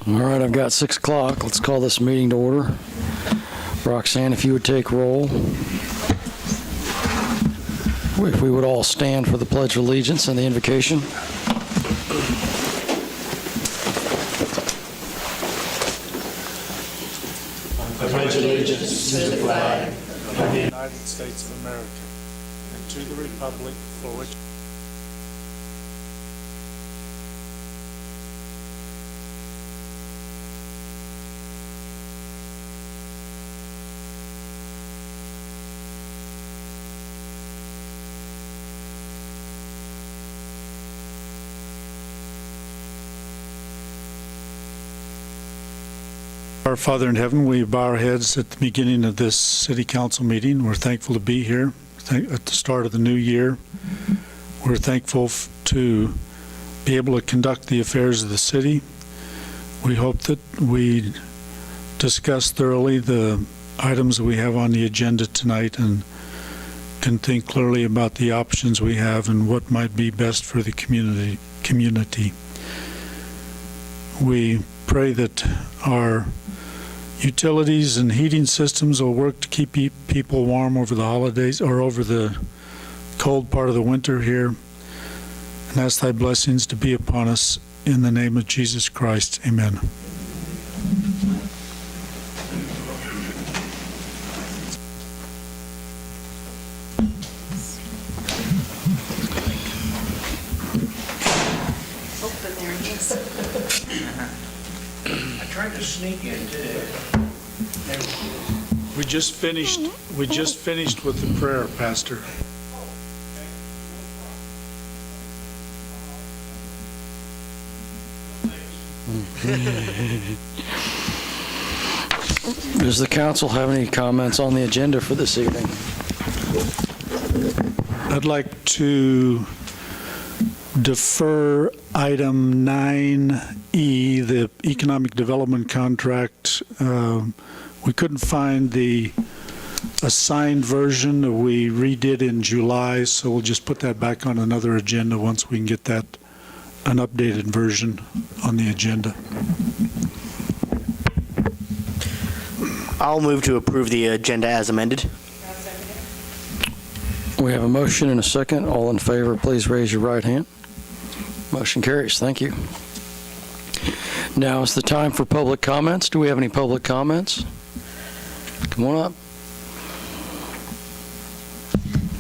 All right, I've got 6 o'clock. Let's call this meeting to order. Roxanne, if you would take roll. If we would all stand for the Pledge of Allegiance and the invocation. I pledge allegiance to the flag of the United States of America and to the republic for which Our Father in heaven, we bow our heads at the beginning of this city council meeting. We're thankful to be here at the start of the new year. We're thankful to be able to conduct the affairs of the city. We hope that we discuss thoroughly the items we have on the agenda tonight and can think clearly about the options we have and what might be best for the community. We pray that our utilities and heating systems will work to keep people warm over the holidays or over the cold part of the winter here. And ask thy blessings to be upon us in the name of Jesus Christ. Amen. Tried to sneak into it. We just finished with the prayer, Pastor. Does the council have any comments on the agenda for this evening? I'd like to defer item 9E, the economic development contract. We couldn't find the assigned version that we redid in July, so we'll just put that back on another agenda once we can get that an updated version on the agenda. I'll move to approve the agenda as amended. We have a motion and a second. All in favor, please raise your right hand. Motion carries. Thank you. Now is the time for public comments. Do we have any public comments? Come on up.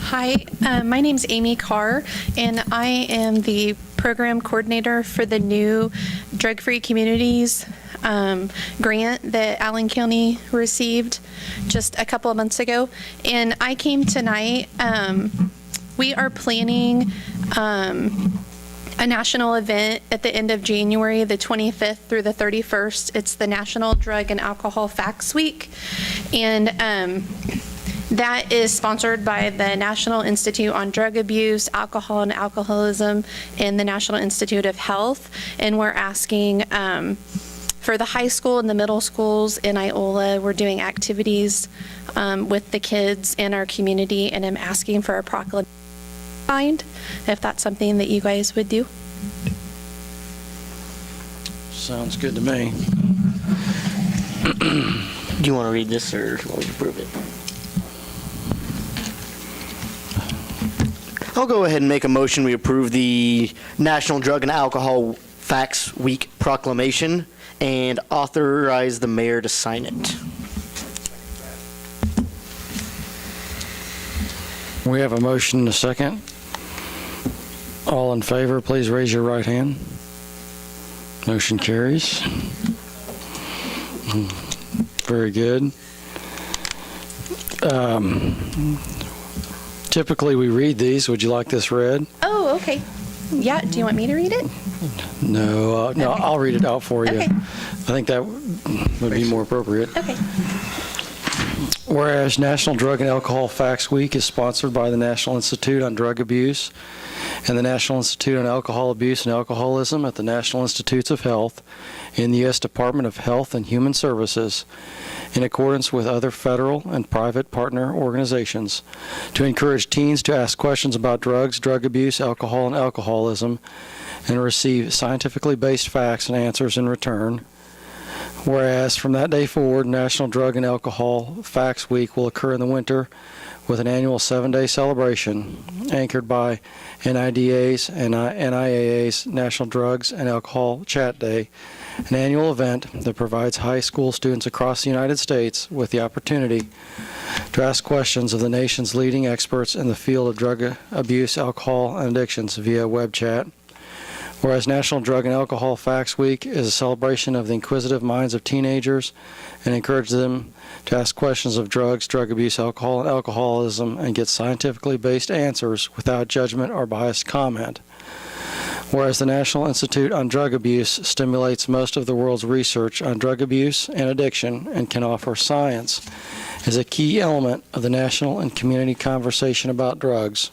Hi, my name's Amy Carr, and I am the program coordinator for the new Drug-Free Communities grant that Allen County received just a couple of months ago. And I came tonight. We are planning a national event at the end of January, the 25th through the 31st. It's the National Drug and Alcohol Facts Week. And that is sponsored by the National Institute on Drug Abuse, Alcohol and Alcoholism, and the National Institute of Health. And we're asking for the high school and the middle schools in Iola, we're doing activities with the kids in our community, and I'm asking for a proclamation, if that's something that you guys would do. Sounds good to me. Do you want to read this or want me to approve it? I'll go ahead and make a motion. We approve the National Drug and Alcohol Facts Week proclamation and authorize the mayor to sign it. We have a motion and a second. All in favor, please raise your right hand. Motion carries. Very good. Typically we read these. Would you like this read? Oh, okay. Yeah, do you want me to read it? No, Okay. I'll read it out for you. Okay. I think that would be more appropriate. Okay. Whereas National Drug and Alcohol Facts Week is sponsored by the National Institute on Drug Abuse and the National Institute on Alcohol Abuse and Alcoholism at the National Institutes of Health in the U.S. Department of Health and Human Services, in accordance with other federal and private partner organizations, to encourage teens to ask questions about drugs, drug abuse, alcohol, and alcoholism, and receive scientifically based facts and answers in return, Whereas from that day forward, National Drug and Alcohol Facts Week will occur in the winter with an annual 7-day celebration anchored by NIDA's and NIAA's National Drugs and Alcohol Chat Day, an annual event that provides high school students across the United States with the opportunity to ask questions of the nation's leading experts in the field of drug abuse, alcohol, and addictions via web chat. Whereas National Drug and Alcohol Facts Week is a celebration of the inquisitive minds of teenagers and encourages them to ask questions of drugs, drug abuse, alcohol, and alcoholism and get scientifically based answers without judgment or biased comment. Whereas the National Institute on Drug Abuse stimulates most of the world's research on drug abuse and addiction and can offer science as a key element of the national and community conversation about drugs.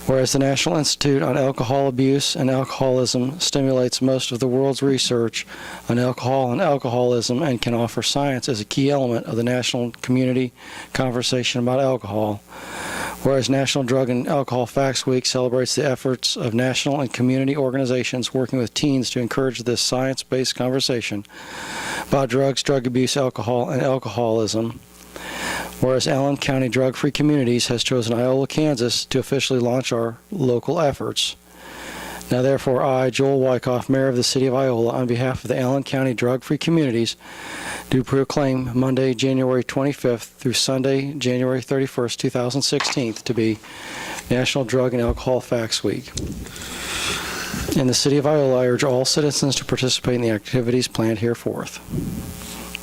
Whereas the National Institute on Alcohol Abuse and Alcoholism stimulates most of the world's research on alcohol and alcoholism and can offer science as a key element of the national and community conversation about alcohol. Whereas National Drug and Alcohol Facts Week celebrates the efforts of national and community organizations working with teens to encourage this science-based conversation about drugs, drug abuse, alcohol, and alcoholism. Whereas Allen County Drug-Free Communities has chosen Iola, Kansas to officially launch our local efforts. Now therefore, I, Joel Wyckoff, Mayor of the City of Iola, on behalf of the Allen County Drug-Free Communities, do proclaim Monday, January 25th through Sunday, January 31st, 2016 to be National Drug and Alcohol Facts Week. In the City of Iola, I urge all citizens to participate in the activities planned hereforth.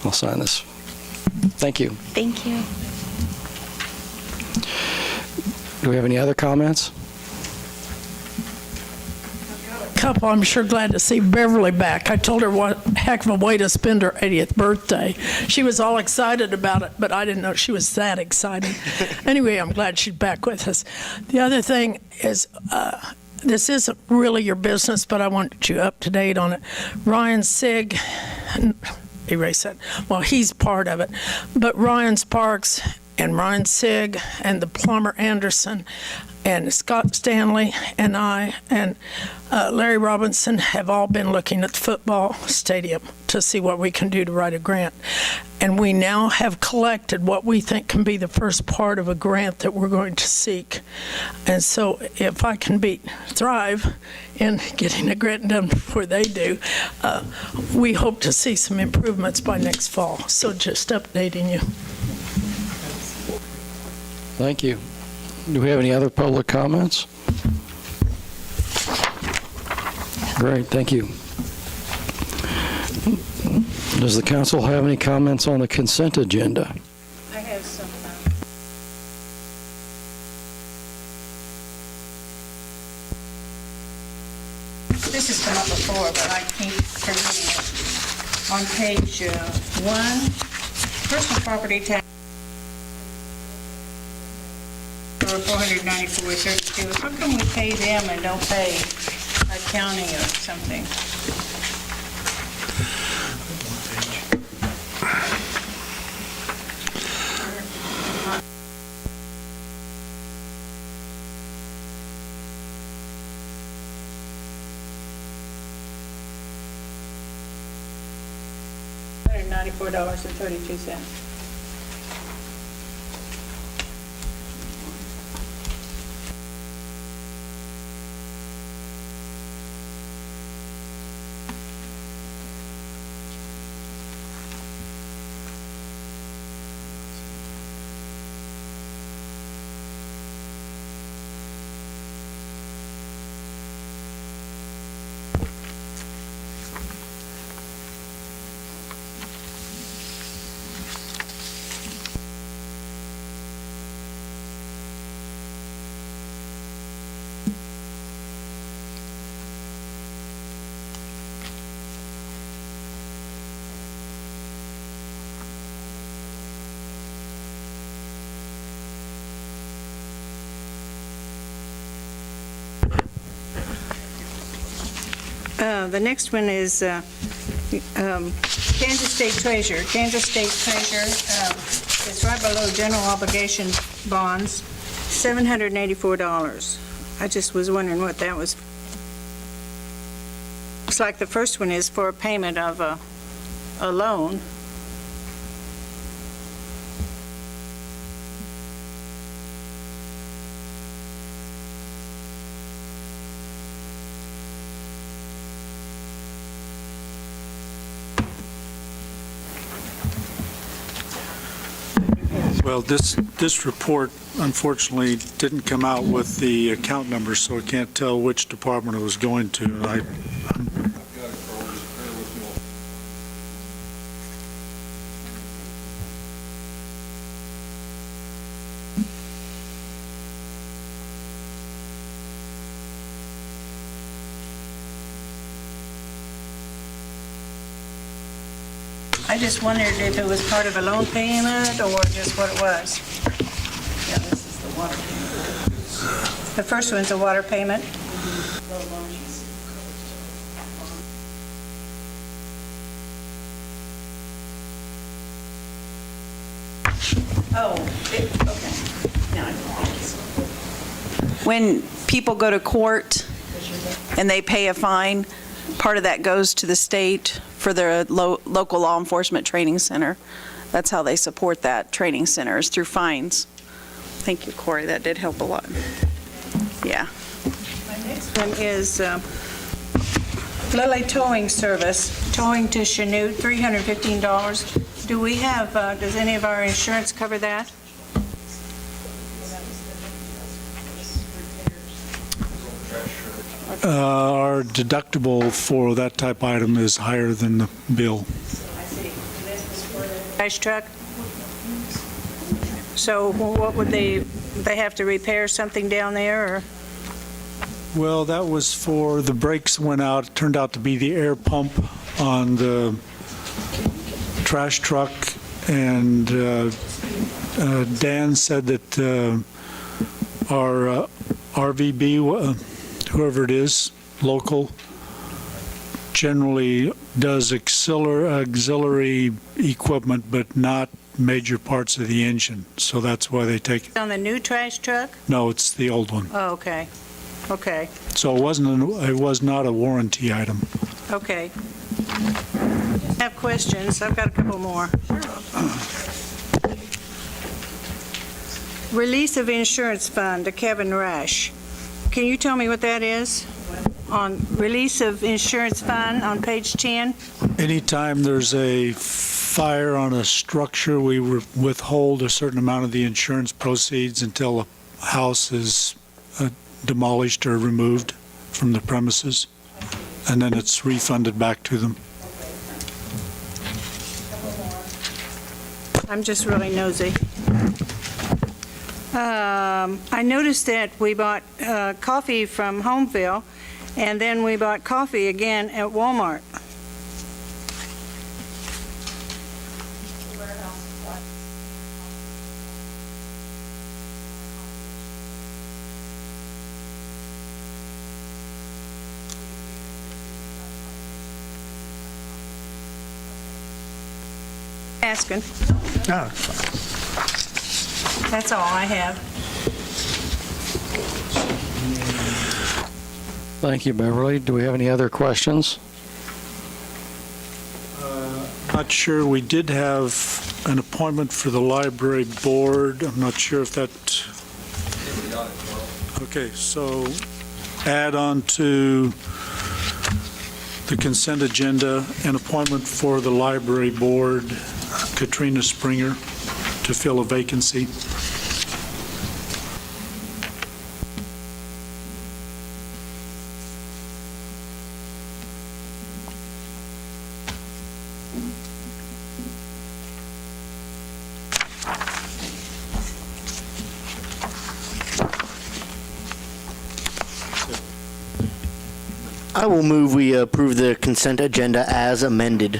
I'll sign this. Thank you. Thank you. Do we have any other comments? Couple, I'm sure glad to see Beverly back. I told her what a heck of a way to spend her 80th birthday. She was all excited about it, but I didn't know she was that excited. Anyway, I'm glad she's back with us. The other thing is, this isn't really your business, but I want you up to date on it. Ryan Sig, erase that. Well, he's part of it. But Ryan Sparks and Ryan Sig and the plumber Anderson and Scott Stanley and I and Larry Robinson have all been looking at the football stadium to see what we can do to write a grant. And we now have collected what we think can be the first part of a grant that we're going to seek. And so if I can beat Thrive in getting a grant done before they do, we hope to see some improvements by next fall. So just updating you. Thank you. Do we have any other public comments? Great, thank you. Does the council have any comments on the consent agenda? I have some. This has come up before, but I keep forgetting it. On page 1, personal property tax for $494.32. How come we pay them and don't pay accounting or something? $194.32. The next one is Kansas State Treasurer. Kansas State Treasurer, it's right below general obligation bonds, $784. I just was wondering what that was. Looks like the first one is for a payment of alone. Well, this report unfortunately didn't come out with the account number, so I can't tell which department it was going to. I just wondered if it was part of a loan payment or just what it was. Yeah, this is the water payment. The first one's a water payment. Oh, okay. Now I When people go to court and they pay a fine, part of that goes to the state for their local law enforcement training center. That's how they support that training center, is through fines. Thank you, Corey, that did help a lot. Yeah. one is Lily Towing Service, towing to Chanute, $315. Do we have, does any of our insurance cover that? Our deductible for that type item is higher than the bill. Trash truck? So what would they have to repair something down there, or? Well, that was for, the brakes went out, it turned out to be the air pump on the trash truck, and Dan said that our RVB, whoever it is, local, generally does auxiliary equipment, but not major parts of the engine, so that's why they take, On the new trash truck? no, it's the old one. Oh, okay. Okay, So it was not a warranty item. okay. I have questions. I've got a couple more. Release of insurance fund to Kevin Rash. Can you tell me what that is? On release of insurance fund on page 10? Anytime there's a fire on a structure, we withhold a certain amount of the insurance proceeds until a house is demolished or removed from the premises, and then it's refunded back to them. I'm just really nosy. I noticed that we bought coffee from Homeville, and then we bought coffee again at Walmart. Asking. That's all I have. Thank you, Beverly. Do we have any other questions? Not sure, we did have an appointment for the library board. I'm not sure if that... Okay, so add on to the consent agenda, an appointment for the library board, Katrina Springer, to fill a vacancy. I will move we approve the consent agenda as amended.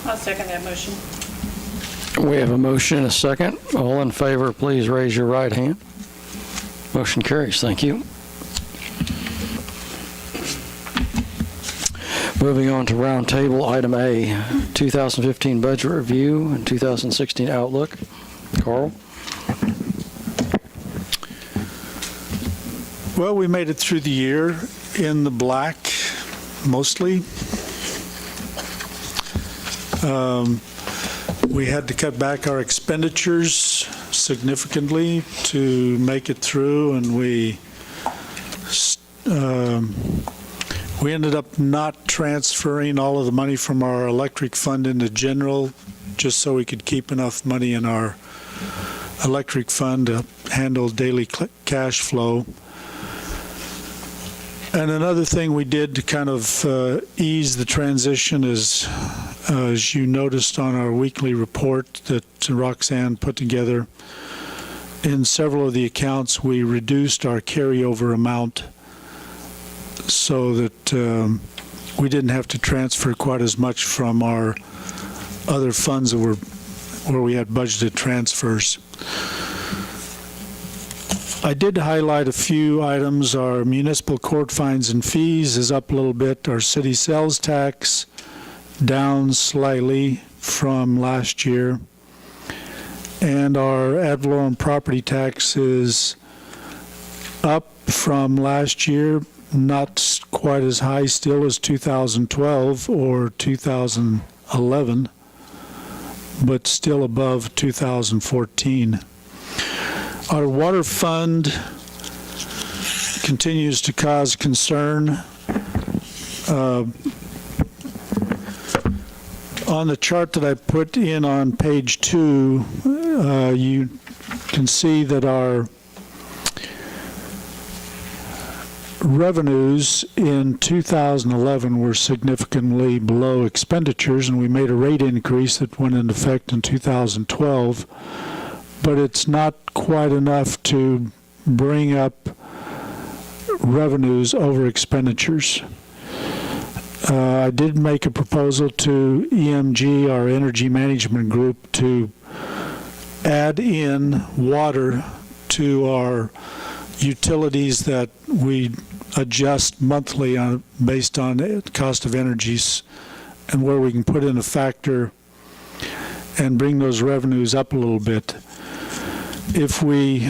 I'll second that motion. We have a motion and a second. All in favor, please raise your right hand. Motion carries. Thank you. Moving on to roundtable, item A, 2015 budget review and 2016 outlook. Carl? Well, we made it through the year in the black, mostly. We had to cut back our expenditures significantly to make it through, and we ended up not transferring all of the money from our electric fund into general, just so we could keep enough money in our electric fund to handle daily cash flow. And another thing we did to kind of ease the transition is, as you noticed on our weekly report that Roxanne put together, in several of the accounts we reduced our carryover amount so that we didn't have to transfer quite as much from our other funds that were where we had budgeted transfers. I did highlight a few items. Our municipal court fines and fees is up a little bit. Our city sales tax down slightly from last year. And our ad valorem property tax is up from last year, not quite as high still as 2012 or 2011, but still above 2014. Our water fund continues to cause concern. On the chart that I put in on page 2, you can see that our revenues in 2011 were significantly below expenditures, and we made a rate increase that went into effect in 2012. But it's not quite enough to bring up revenues over expenditures. I did make a proposal to EMG, our energy management group, to add in water to our utilities that we adjust monthly based on cost of energies, and where we can put in a factor and bring those revenues up a little bit. If we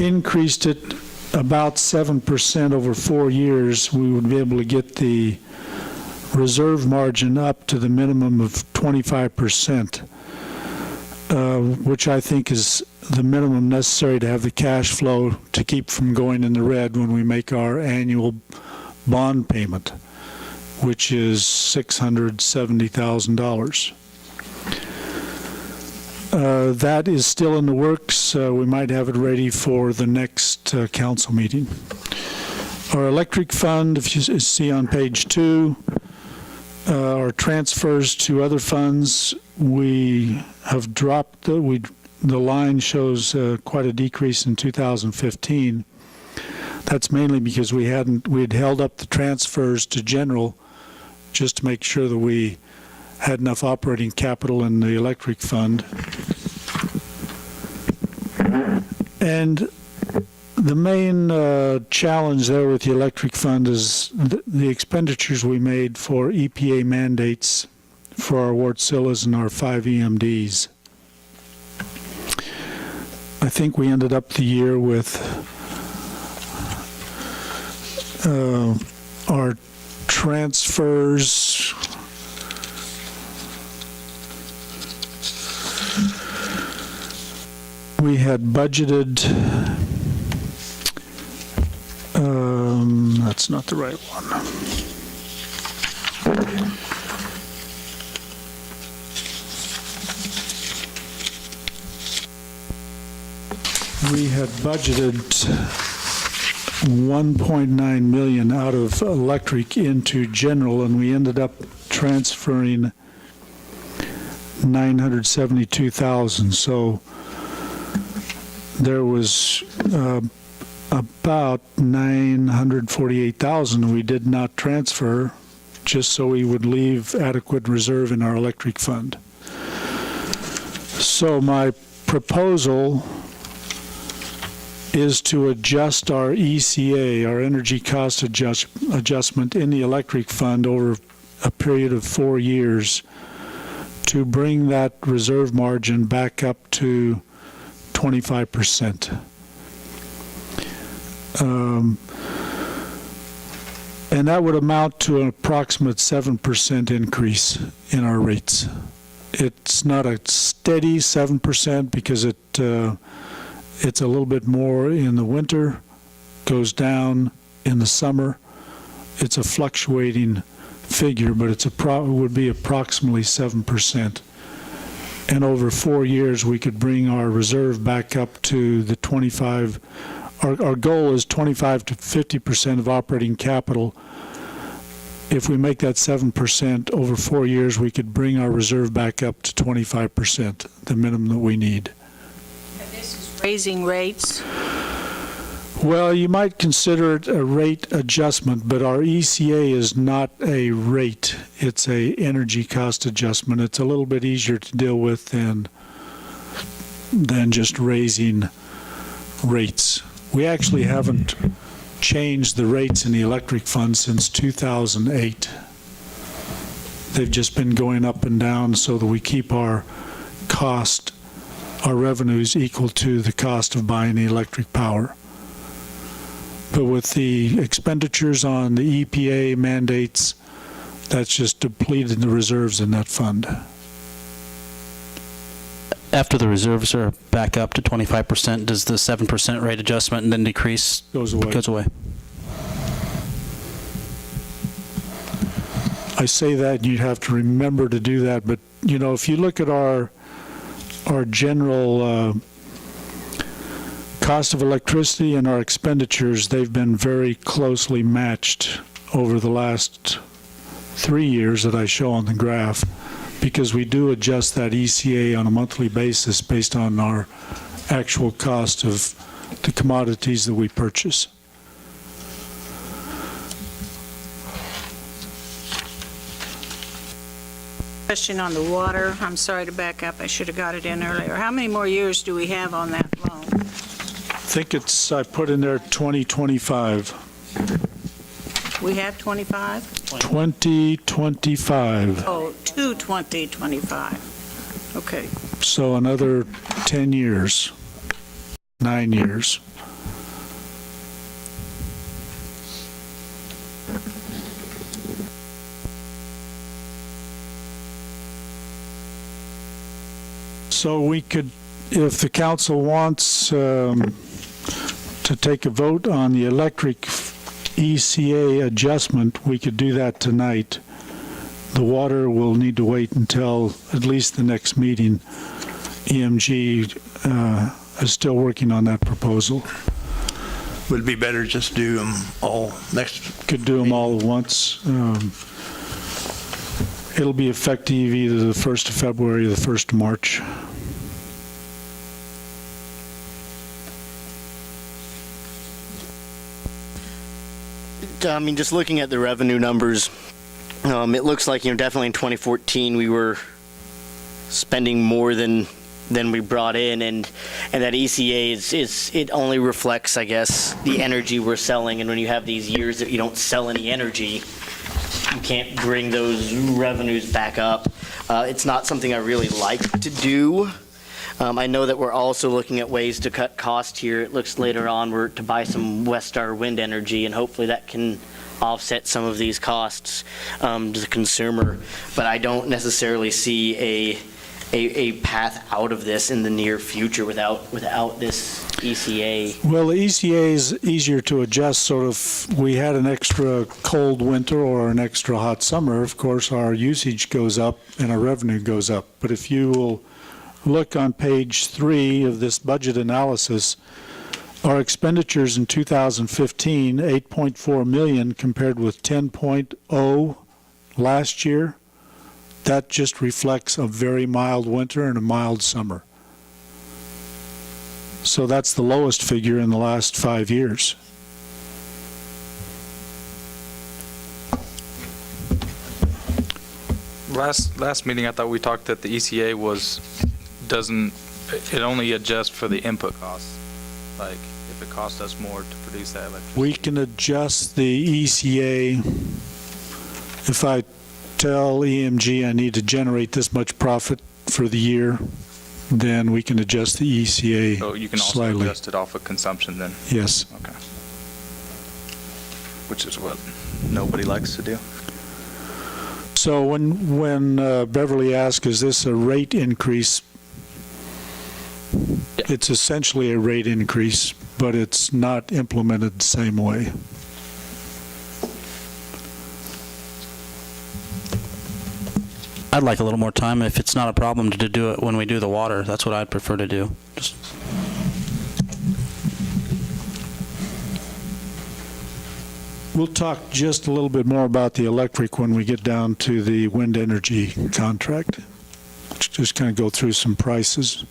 increased it about 7% over 4 years, we would be able to get the reserve margin up to the minimum of 25%, which I think is the minimum necessary to have the cash flow to keep from going in the red when we make our annual bond payment, which is $670,000. That is still in the works. We might have it ready for the next council meeting. Our electric fund, if you see on page 2, our transfers to other funds, we have dropped, the line shows quite a decrease in 2015. That's mainly because we had held up the transfers to general just to make sure that we had enough operating capital in the electric fund. And the main challenge there with the electric fund is the expenditures we made for EPA mandates for our Wartsillas and our 5 EMDs. I think we ended up the year with our transfers we had budgeted, that's not the right one. We had budgeted 1.9 million out of electric into general, and we ended up transferring 972,000. So there was about 948,000 we did not transfer, just so we would leave adequate reserve in our electric fund. So my proposal is to adjust our ECA, our energy cost adjustment in the electric fund over a period of 4 years to bring that reserve margin back up to 25%. And that would amount to an approximate 7% increase in our rates. It's not a steady 7% because it's a little bit more in the winter, goes down in the summer. It's a fluctuating figure, but it would be approximately 7%. And over 4 years, we could bring our reserve back up to the 25. Our goal is 25 to 50% of operating capital. If we make that 7% over 4 years, we could bring our reserve back up to 25%, the minimum that we need. And this is raising rates. Well, you might consider it a rate adjustment, but our ECA is not a rate. It's a energy cost adjustment. It's a little bit easier to deal with than just raising rates. We actually haven't changed the rates in the electric fund since 2008. They've just been going up and down so that we keep our revenues equal to the cost of buying the electric power. But with the expenditures on the EPA mandates, that's just depleted the reserves in that fund. After the reserves are back up to 25%, does the 7% rate adjustment and then decrease? Goes away. Goes away. I say that, and you'd have to remember to do that, but, you know, if you look at our general cost of electricity and our expenditures, they've been very closely matched over the last 3 years that I show on the graph, because we do adjust that ECA on a monthly basis based on our actual cost of the commodities that we purchase. Question on the water. I'm sorry to back up. I should have got it in earlier. How many more years do we have on that loan? I think I put in there 2025. We have 25? 2025. Oh, to 2025. Okay. So another 10 years, 9 years. So we could, if the council wants to take a vote on the electric ECA adjustment, we could do that tonight. The water will need to wait until at least the next meeting. EMG is still working on that proposal. Would it be better just do them all next? Could do them all at once. It'll be effective either the 1st of February or the 1st of March. I mean, just looking at the revenue numbers, it looks like, definitely in 2014 we were spending more than we brought in, and that ECA it only reflects, I guess, the energy we're selling. And when you have these years that you don't sell any energy, you can't bring those revenues back up. It's not something I really like to do. I know that we're also looking at ways to cut cost here. It looks later on we're to buy some Westar wind energy, and hopefully that can offset some of these costs to the consumer. But I don't necessarily see a path out of this in the near future without this ECA. Well, the ECA is easier to adjust. So if we had an extra cold winter or an extra hot summer, of course, our usage goes up and our revenue goes up. But if you will look on page 3 of this budget analysis, our expenditures in 2015, 8.4 million compared with 10.0 last year. That just reflects a very mild winter and a mild summer. So that's the lowest figure in the last 5 years. Last meeting, I thought we talked that the ECA it only adjusts for the input costs. Like if it costs us more to produce that electricity. We can adjust the ECA. If I tell EMG I need to generate this much profit for the year, then we can adjust the ECA So you can also slightly. adjust it off of consumption then? Yes. Okay. Which is what nobody likes to do. So when Beverly asked, is this a rate increase? Yeah. It's essentially a rate increase, but it's not implemented the same way. I'd like a little more time. If it's not a problem to do it when we do the water, that's what I'd prefer to do. Just We'll talk just a little bit more about the electric when we get down to the wind energy contract. Just kind of go through some prices.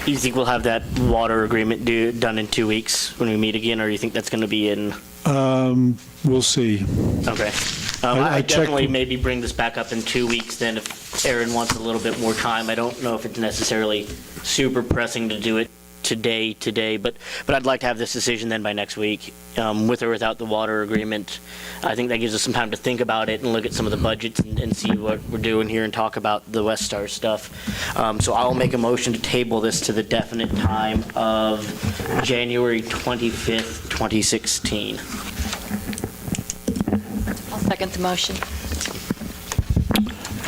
You think we'll have that water agreement done in 2 weeks when we meet again, or you think that's going to be in? We'll see. Okay. I I checked- definitely maybe bring this back up in 2 weeks then if Aaron wants a little bit more time. I don't know if it's necessarily super pressing to do it today, but I'd like to have this decision then by next week, with or without the water agreement. I think that gives us some time to think about it and look at some of the budgets and see what we're doing here and talk about the West Star stuff. So I'll make a motion to table this to the definite time of January 25th, 2016. I'll second the motion.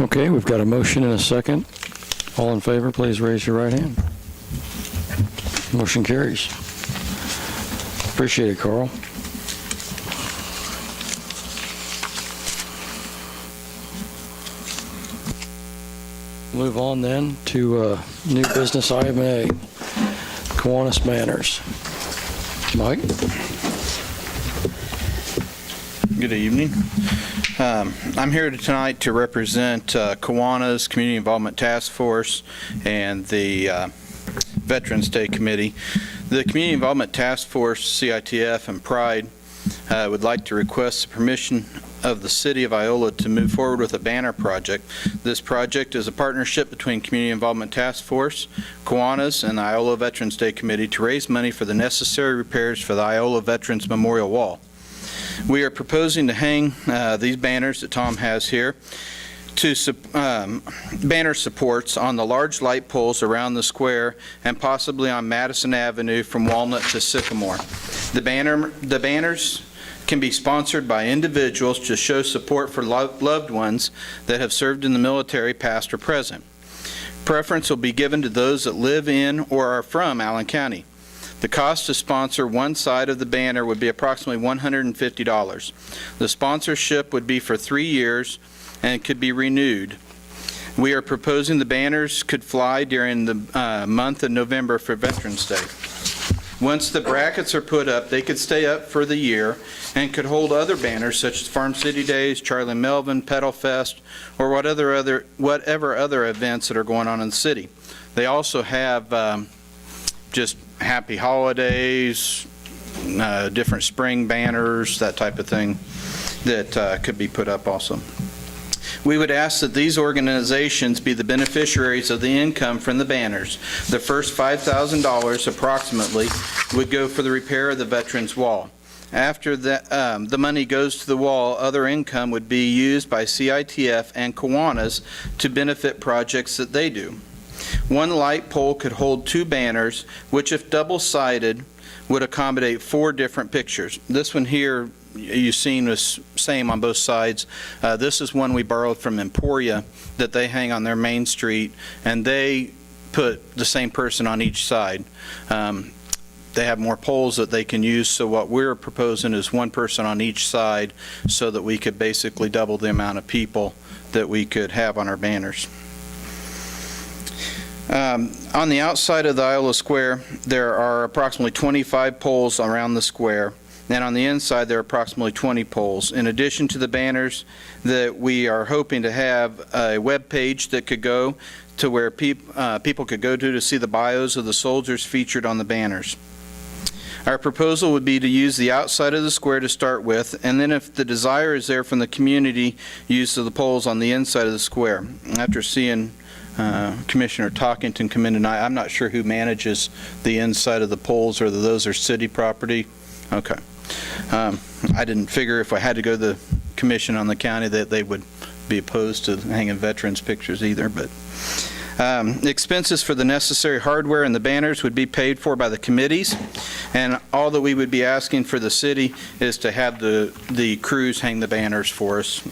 Okay, we've got a motion and a second. All in favor, please raise your right hand. Motion carries. Appreciate it, Carl. Move on then to new business item A, Kiwanis Manors. Mike? Good evening. I'm here tonight to represent Kiwanis Community Involvement Task Force and the Veterans Day Committee. The Community Involvement Task Force, CITF, and Pride would like to request the permission of the City of Iola to move forward with a banner project. This project is a partnership between Community Involvement Task Force, Kiwanis, and the Iola Veterans Day Committee to raise money for the necessary repairs for the Iola Veterans Memorial Wall. We are proposing to hang these banners that Tom has here to banner supports on the large light poles around the square and possibly on Madison Avenue from Walnut to Sycamore. The banners can be sponsored by individuals to show support for loved ones that have served in the military, past or present. Preference will be given to those that live in or are from Allen County. The cost to sponsor one side of the banner would be approximately $150. The sponsorship would be for 3 years and could be renewed. We are proposing the banners could fly during the month of November for Veterans Day. Once the brackets are put up, they could stay up for the year and could hold other banners such as Farm City Days, Charlie Melvin, Pedal Fest, or whatever other events that are going on in the city. They also have just Happy Holidays, different spring banners, that type of thing that could be put up also. We would ask that these organizations be the beneficiaries of the income from the banners. The first $5,000 approximately would go for the repair of the Veterans Wall. After the money goes to the wall, other income would be used by CITF and Kiwanis to benefit projects that they do. One light pole could hold 2 banners, which if double-sided would accommodate 4 different pictures. This one here you've seen is same on both sides. This is one we borrowed from Emporia that they hang on their main street, and they put the same person on each side. They have more poles that they can use, so what we're proposing is one person on each side so that we could basically double the amount of people that we could have on our banners. On the outside of the Iola Square, there are approximately 25 poles around the square, and on the inside there are approximately 20 poles. In addition to the banners, that we are hoping to have a web page that could go to where people could go to see the bios of the soldiers featured on the banners. Our proposal would be to use the outside of the square to start with, and then if the desire is there from the community, use of the poles on the inside of the square. After seeing Commissioner Talkington come in tonight, I'm not sure who manages the inside of the poles, or those are city property. Okay. I didn't figure if I had to go to the commission on the county that they would be opposed to hanging veterans pictures either, but expenses for the necessary hardware and the banners would be paid for by the committees. And all that we would be asking for the city is to have the crews hang the banners for us.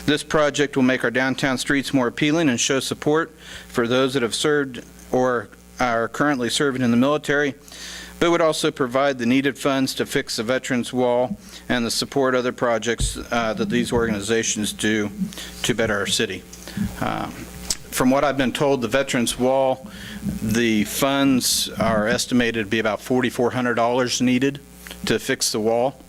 This project will make our downtown streets more appealing and show support for those that have served or are currently serving in the military, but would also provide the needed funds to fix the Veterans Wall and the support other projects that these organizations do to better our city. From what I've been told, the Veterans Wall, the funds are estimated to be about $4,400 needed to fix the wall.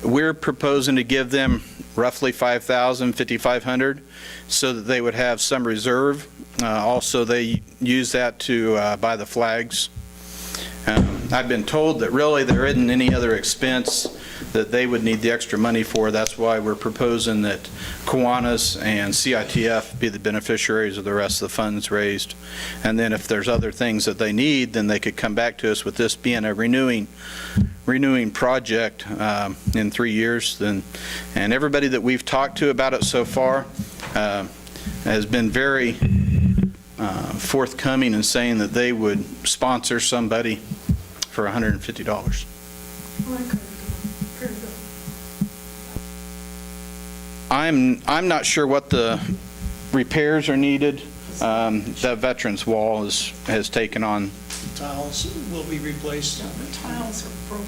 We're proposing to give them roughly $5,000, $5,500, so that they would have some reserve. Also, they use that to buy the flags. I've been told that really there isn't any other expense that they would need the extra money for. That's why we're proposing that Kiwanis and CITF be the beneficiaries of the rest of the funds raised. And then if there's other things that they need, then they could come back to us. With this being a renewing project in 3 years. And everybody that we've talked to about it so far has been very forthcoming in saying that they would sponsor somebody for $150. I'm not sure what the repairs are needed. The Veterans Wall has taken on. Tiles will be replaced. The tiles are broken.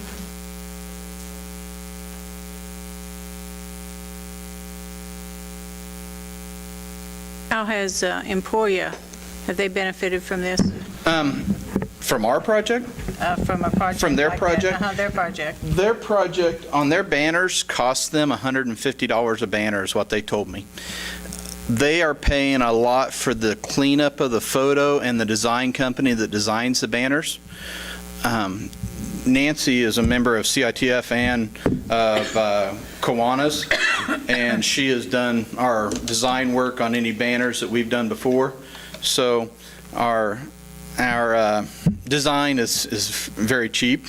How has Emporia, have they benefited from this? From our project? From a project? From their like project? that? Their project. Their project on their banners cost them $150 a banner is what they told me. They are paying a lot for the cleanup of the photo and the design company that designs the banners. Nancy is a member of CITF and of Kiwanis, and she has done our design work on any banners that we've done before. So our design is very cheap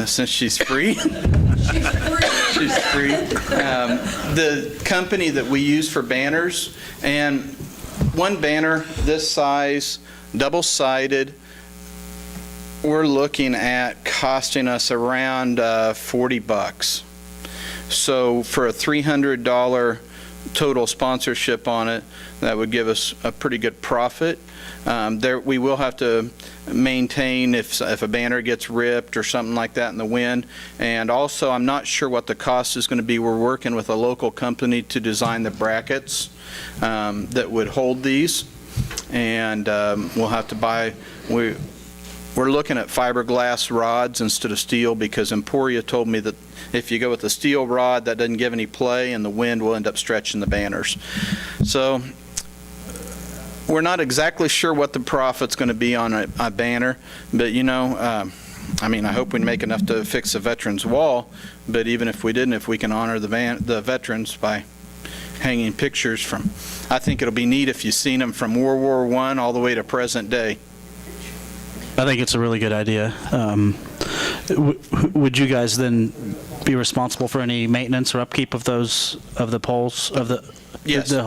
since she's free. She's free. The company that we use for banners, and one banner this size, double-sided, we're looking at costing us around $40. So for a $300 total sponsorship on it, that would give us a pretty good profit. We will have to maintain if a banner gets ripped or something like that in the wind. And also, I'm not sure what the cost is going to be. We're working with a local company to design the brackets that would hold these. And we'll have to buy, we're looking at fiberglass rods instead of steel, because Emporia told me that if you go with a steel rod, that doesn't give any play and the wind will end up stretching the banners. So we're not exactly sure what the profit's going to be on a banner, but I hope we make enough to fix the Veterans Wall, but even if we didn't, if we can honor the veterans by hanging pictures from, I think it'll be neat if you've seen them from World War I all the way to present day. I think it's a really good idea. Would you guys then be responsible for any maintenance or upkeep of the poles, of the? Yes. The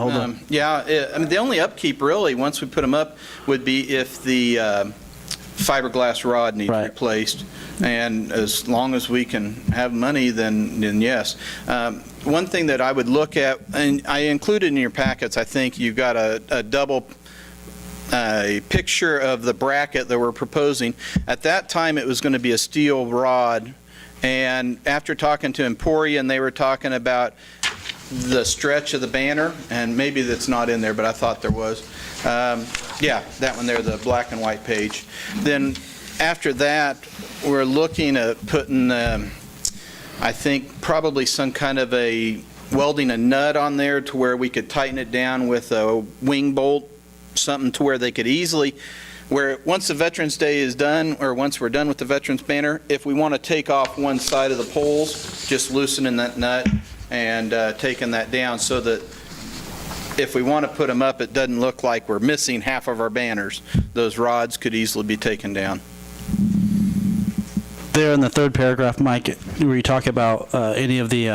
the only upkeep really, once we put them up, would be if the fiberglass rod needs replaced. And as long as we can have money, then yes. One thing that I would look at, and I included in your packets, I think you've got a double picture of the bracket that we're proposing. At that time, it was going to be a steel rod, and after talking to Emporia, and they were talking about the stretch of the banner, and maybe that's not in there, but I thought there was. Yeah, that one there, the black and white page. Then after that, we're looking at putting, I think, probably some kind of welding a nut on there to where we could tighten it down with a wing bolt, something to where they could easily, where once the Veterans Day is done, or once we're done with the Veterans banner, if we want to take off one side of the poles, just loosening that nut and taking that down, so that if we want to put them up, it doesn't look like we're missing half of our banners. Those rods could easily be taken down. There in the third paragraph, Mike, where you talk about any of the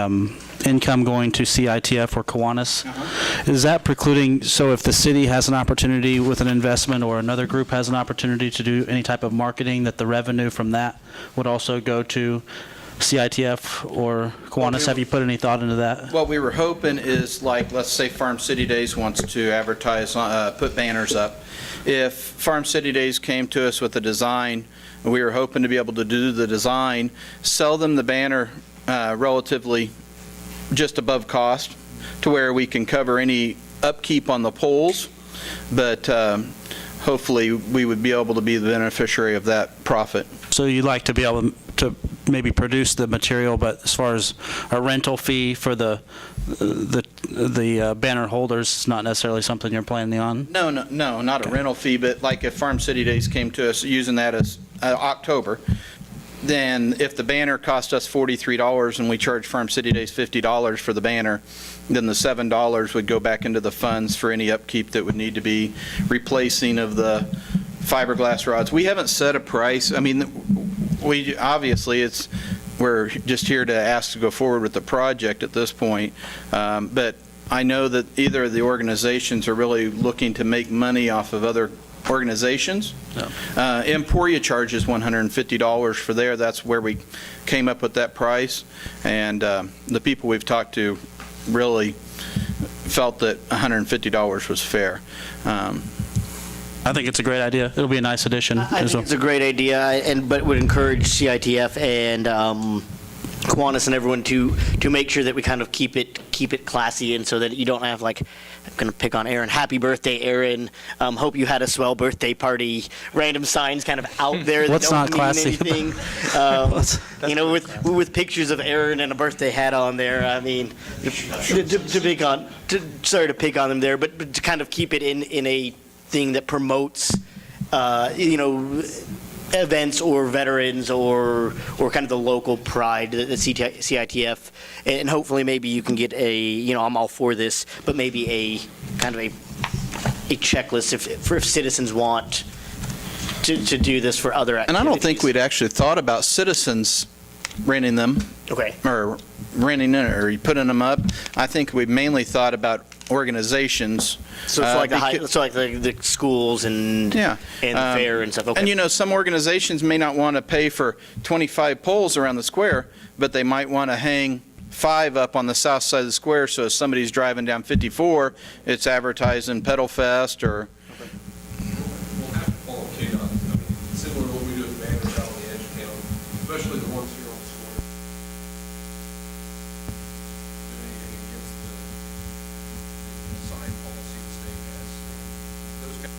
income going to CITF or Kiwanis. Is that precluding, so if the city has an opportunity with an investment or another group has an opportunity to do any type of marketing, that the revenue from that would also go to CITF or Kiwanis? Have you put any thought into that? What we were hoping is, like, let's say Farm City Days wants to advertise, put banners up. If Farm City Days came to us with a design, we were hoping to be able to do the design, sell them the banner relatively just above cost, to where we can cover any upkeep on the poles, but hopefully we would be able to be the beneficiary of that profit. So you'd like to be able to maybe produce the material, but as far as a rental fee for the banner holders, it's not necessarily something you're planning on? No, not a rental fee, but like if Farm City Days came to us using that as October, then if the banner cost us $43 and we charge Farm City Days $50 for the banner, then the $7 would go back into the funds for any upkeep that would need to be replacing of the fiberglass rods. We haven't set a price. I mean, we obviously we're just here to ask to go forward with the project at this point, but I know that either of the organizations are really looking to make money off of other organizations. Yeah. Emporia charges $150 for there. That's where we came up with that price, and the people we've talked to really felt that $150 was fair. I think it's a great idea. It'll be a nice addition. I think it's a great idea, but would encourage CITF and Kiwanis and everyone to make sure that we kind of keep it classy, and so that you don't have, like, I'm going to pick on Aaron, happy birthday, Aaron, hope you had a swell birthday party, random signs kind of out there that What's don't not mean classy? anything. You know, with pictures of Aaron and a birthday hat on there. I mean, to pick on, sorry to pick on them there, but to kind of keep it in a thing that promotes, events or veterans or kind of the local pride, the CITF, and hopefully maybe you can get I'm all for this, but maybe a kind of a checklist if citizens want to do this for other activities. And I don't think we'd actually thought about citizens renting them. Okay. Or renting it or putting them up. I think we mainly thought about organizations. So it's like the schools and the fair and stuff. Okay. And some organizations may not want to pay for 25 poles around the square, but they might want to hang 5 up on the south side of the square, so if somebody's driving down 54, it's advertising Pedal Fest or. We'll have to follow KDOT. I mean, similar to what we do with banners out on the edge of town, especially the ones here on the square. Anything against the sign policy the state has. Those kind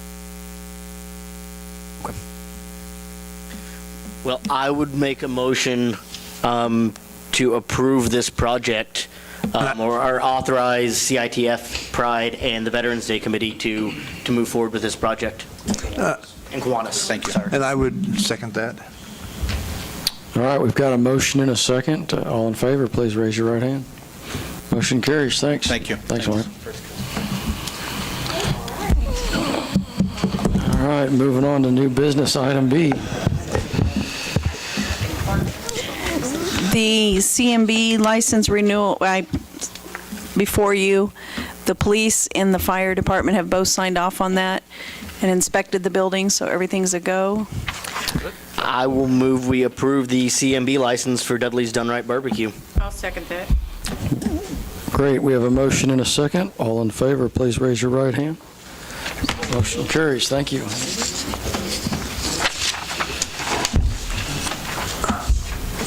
Well, I would make a motion to approve this project, or authorize CITF, Pride, and the Veterans Day Committee to move forward with this project. And Kiwanis. Thank you. And I would second that. All right, we've got a motion and a second. All in favor, please raise your right hand. Motion carries. Thanks. Thank you. Thanks, Mark. All right, moving on to new business, item B. The CMB license renewal, before you, the police and the fire department have both signed off on that and inspected the building, so everything's a go. I will move we approve the CMB license for Dudley's Done Right Barbecue. I'll second that. Great, we have a motion and a second. All in favor, please raise your right hand. Motion carries. Thank you.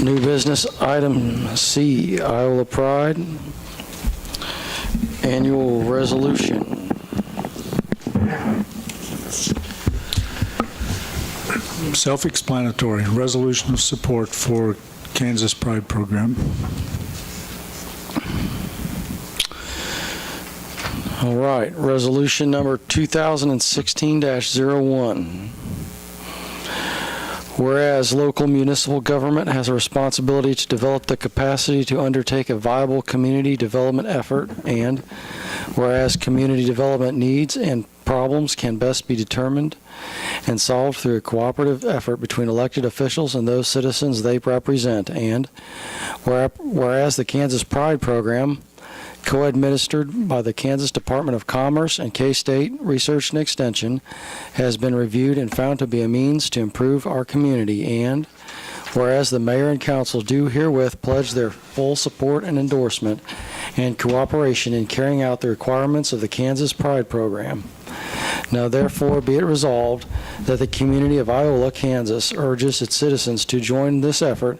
New business, item C, Iola Pride, annual resolution. Self-explanatory, resolution of support for Kansas Pride Program. All right, resolution number 2016-01. Whereas local municipal government has a responsibility to develop the capacity to undertake a viable community development effort, and whereas community development needs and problems can best be determined and solved through a cooperative effort between elected officials and those citizens they represent. And whereas the Kansas Pride Program, co-administered by the Kansas Department of Commerce and K-State Research and Extension, has been reviewed and found to be a means to improve our community. And whereas the mayor and council do herewith pledge their full support and endorsement and cooperation in carrying out the requirements of the Kansas Pride Program. Now therefore be it resolved that the community of Iola, Kansas urges its citizens to join this effort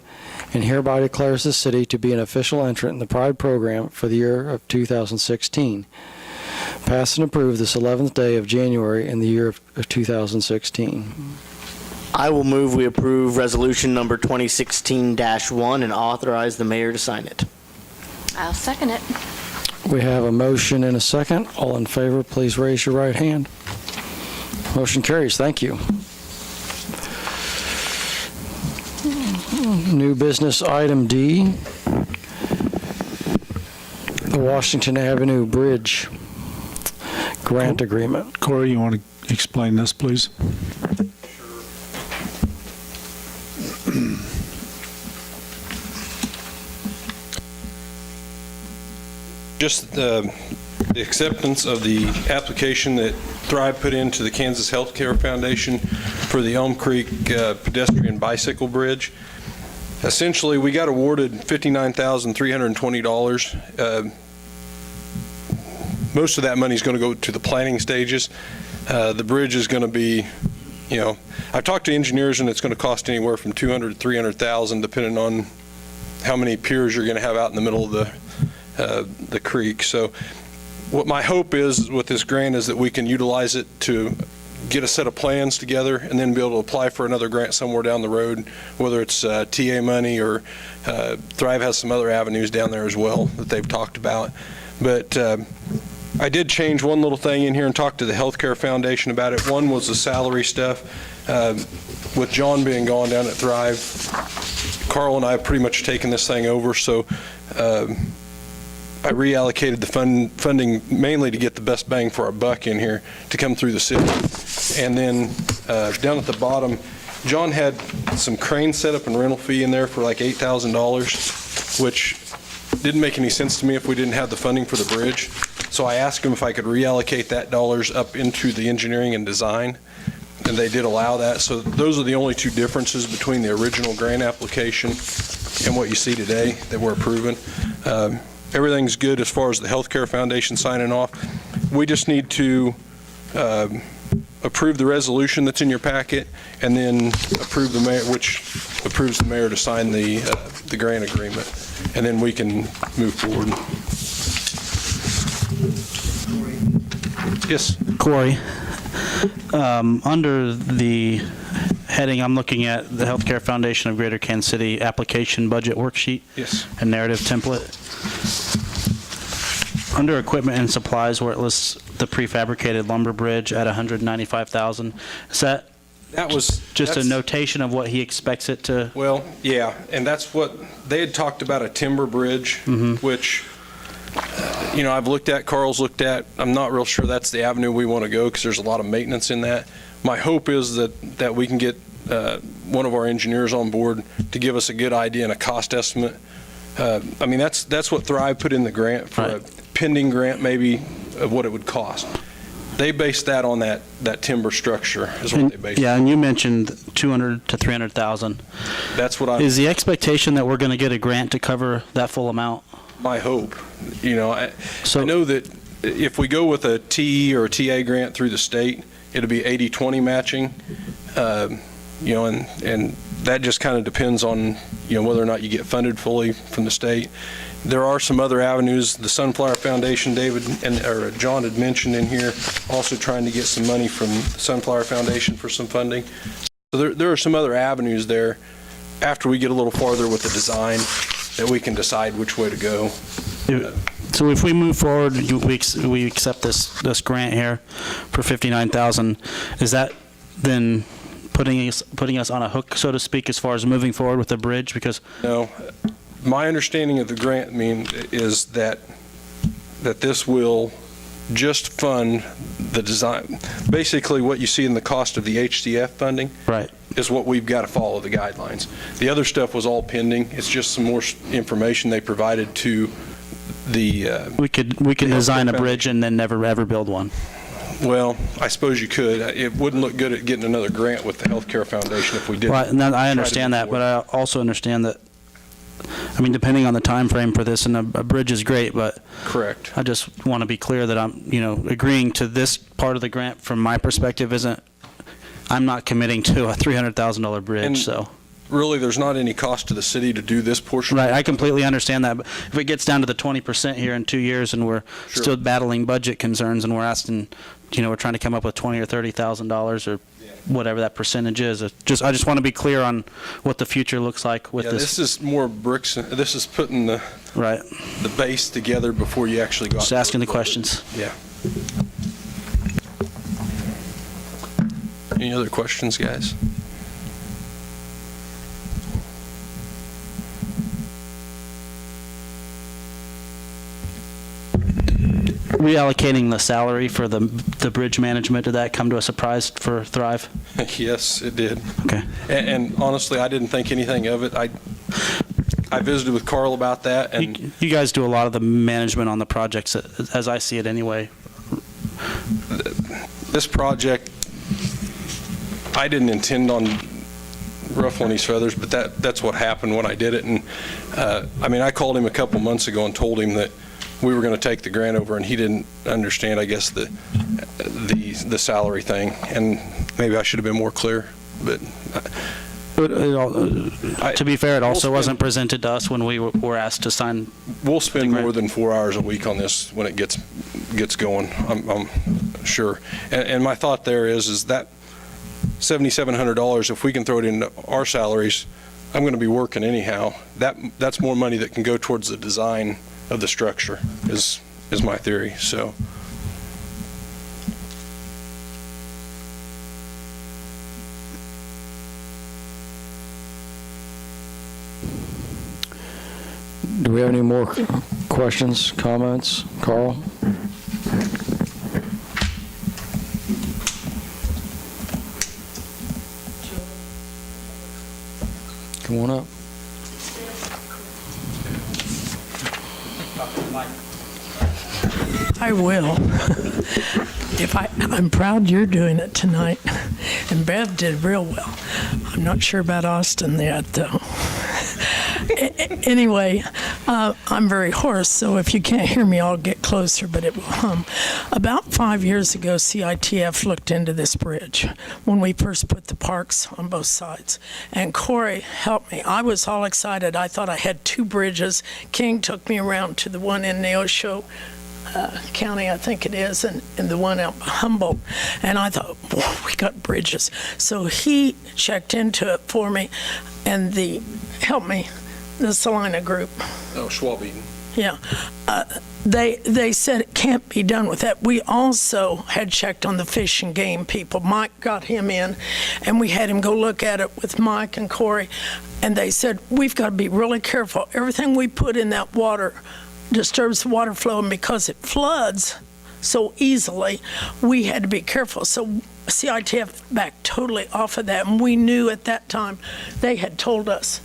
and hereby declares the city to be an official entrant in the Pride Program for the year of 2016. Passed and approved this 11th day of January in the year of 2016. I will move we approve resolution number 2016-1 and authorize the mayor to sign it. I'll second it. We have a motion and a second. All in favor, please raise your right hand. Motion carries. Thank you. New business item D, the Washington Avenue Bridge grant agreement. Corey, you want to explain this, please? Just the acceptance of the application that Thrive put into the Kansas Healthcare Foundation for the Elm Creek pedestrian bicycle bridge. Essentially, we got awarded $59,320. Most of that money is going to go to the planning stages. The bridge is going to be, I've talked to engineers, and it's going to cost anywhere from $200,000 to $300,000, depending on how many piers you're going to have out in the middle of the creek. So what my hope is with this grant is that we can utilize it to get a set of plans together and then be able to apply for another grant somewhere down the road, whether it's TA money or Thrive has some other avenues down there as well that they've talked about. But I did change one little thing in here and talk to the Healthcare Foundation about it. One was the salary stuff. With John being gone down at Thrive, Carl and I have pretty much taken this thing over, so I reallocated the funding mainly to get the best bang for our buck in here to come through the city. And then down at the bottom, John had some crane setup and rental fee in there for like $8,000, which didn't make any sense to me if we didn't have the funding for the bridge. So I asked him if I could reallocate that dollars up into the engineering and design, and they did allow that. So those are the only two differences between the original grant application and what you see today that we're approving. Everything's good as far as the Healthcare Foundation signing off. We just need to approve the resolution that's in your packet, and then approve the mayor, which approves the mayor to sign the grant agreement, and then we can move forward. Yes, Corey, under the heading, I'm looking at the Healthcare Foundation of Greater Kansas City application budget worksheet. Yes. And narrative template. Under equipment and supplies, where it lists the prefabricated lumber bridge at $195,000, is that just a notation of what he expects it to? Well, yeah, and that's what they had talked about, a timber bridge, which, I've looked at, Carl's looked at. I'm not real sure that's the avenue we want to go because there's a lot of maintenance in that. My hope is that we can get one of our engineers on board to give us a good idea and a cost estimate. That's what Thrive put in the grant for a pending grant, maybe, of what it would cost. They based that on that timber structure is what they based it. Yeah, and you mentioned $200,000 to $300,000. That's what Is the expectation that we're going to get a grant to cover that full amount? My hope. I know that if we go with a TE or a TA grant through the state, it'll be 80-20 matching, and that just kind of depends on, whether or not you get funded fully from the state. There are some other avenues. The Sunflower Foundation, John had mentioned in here, also trying to get some money from the Sunflower Foundation for some funding. So there are some other avenues there after we get a little farther with the design that we can decide which way to go. So if we move forward, we accept this grant here for $59,000, is that then putting us on a hook, so to speak, as far as moving forward with the bridge? Because no, my understanding of the grant is that this will just fund the design. Basically, what you see in the cost of the HDF funding Right. is what we've got to follow the guidelines. The other stuff was all pending. It's just some more information they provided to the. We could design a bridge and then never ever build one. Well, I suppose you could. It wouldn't look good at getting another grant with the Healthcare Foundation if we did. Well, I understand that, but I also understand that, I mean, depending on the time frame for this, and a bridge is great, but Correct. I just want to be clear that I'm, agreeing to this part of the grant from my perspective I'm not committing to a $300,000 bridge, And so. Really, there's not any cost to the city to do this portion. Right, I completely understand that, but if it gets down to the 20% here in 2 years and we're Sure. still battling budget concerns and we're asking, we're trying to come up with $20,000 or $30,000 or whatever that percentage is, I just want to be clear on what the future looks like with Yeah, this. this is more bricks. This is putting the Right, base together before you actually go out. just asking the questions. Yeah. Any other questions, guys? Reallocating the salary for the bridge management, did that come to a surprise for Thrive? Yes, it did. Okay. And honestly, I didn't think anything of it. I visited with Carl about that, and You guys do a lot of the management on the projects, as I see it anyway. this project, I didn't intend on ruffling his feathers, but that's what happened when I did it. And I called him a couple months ago and told him that we were going to take the grant over, and he didn't understand, I guess, the salary thing. And maybe I should have been more clear, but. To be fair, it also wasn't presented to us when we were asked to sign. We'll spend more than 4 hours a week on this when it gets going, I'm sure. And my thought there is that $7,700, if we can throw it into our salaries, I'm going to be working anyhow. That's more money that can go towards the design of the structure, is my theory. So. Do we have any more questions, comments? Carl? Come on up. I will. I'm proud you're doing it tonight. And Bev did real well. I'm not sure about Austin yet, though. Anyway, I'm very hoarse, so if you can't hear me, I'll get closer, but it will hum. About 5 years ago, CITF looked into this bridge when we first put the parks on both sides. And Corey helped me. I was all excited. I thought I had 2 bridges. King took me around to the one in Neosho County, I think it is, and the one out by Humboldt. And I thought, whoa, we got bridges. So he checked into it for me, and helped me, the Salina group. Oh, Schwab Eaton. Yeah. They said it can't be done with that. We also had checked on the fish and game people. Mike got him in, and we had him go look at it with Mike and Corey, and they said, we've got to be really careful. Everything we put in that water disturbs the water flow, and because it floods so easily, we had to be careful. So CITF backed totally off of that, and we knew at that time they had told us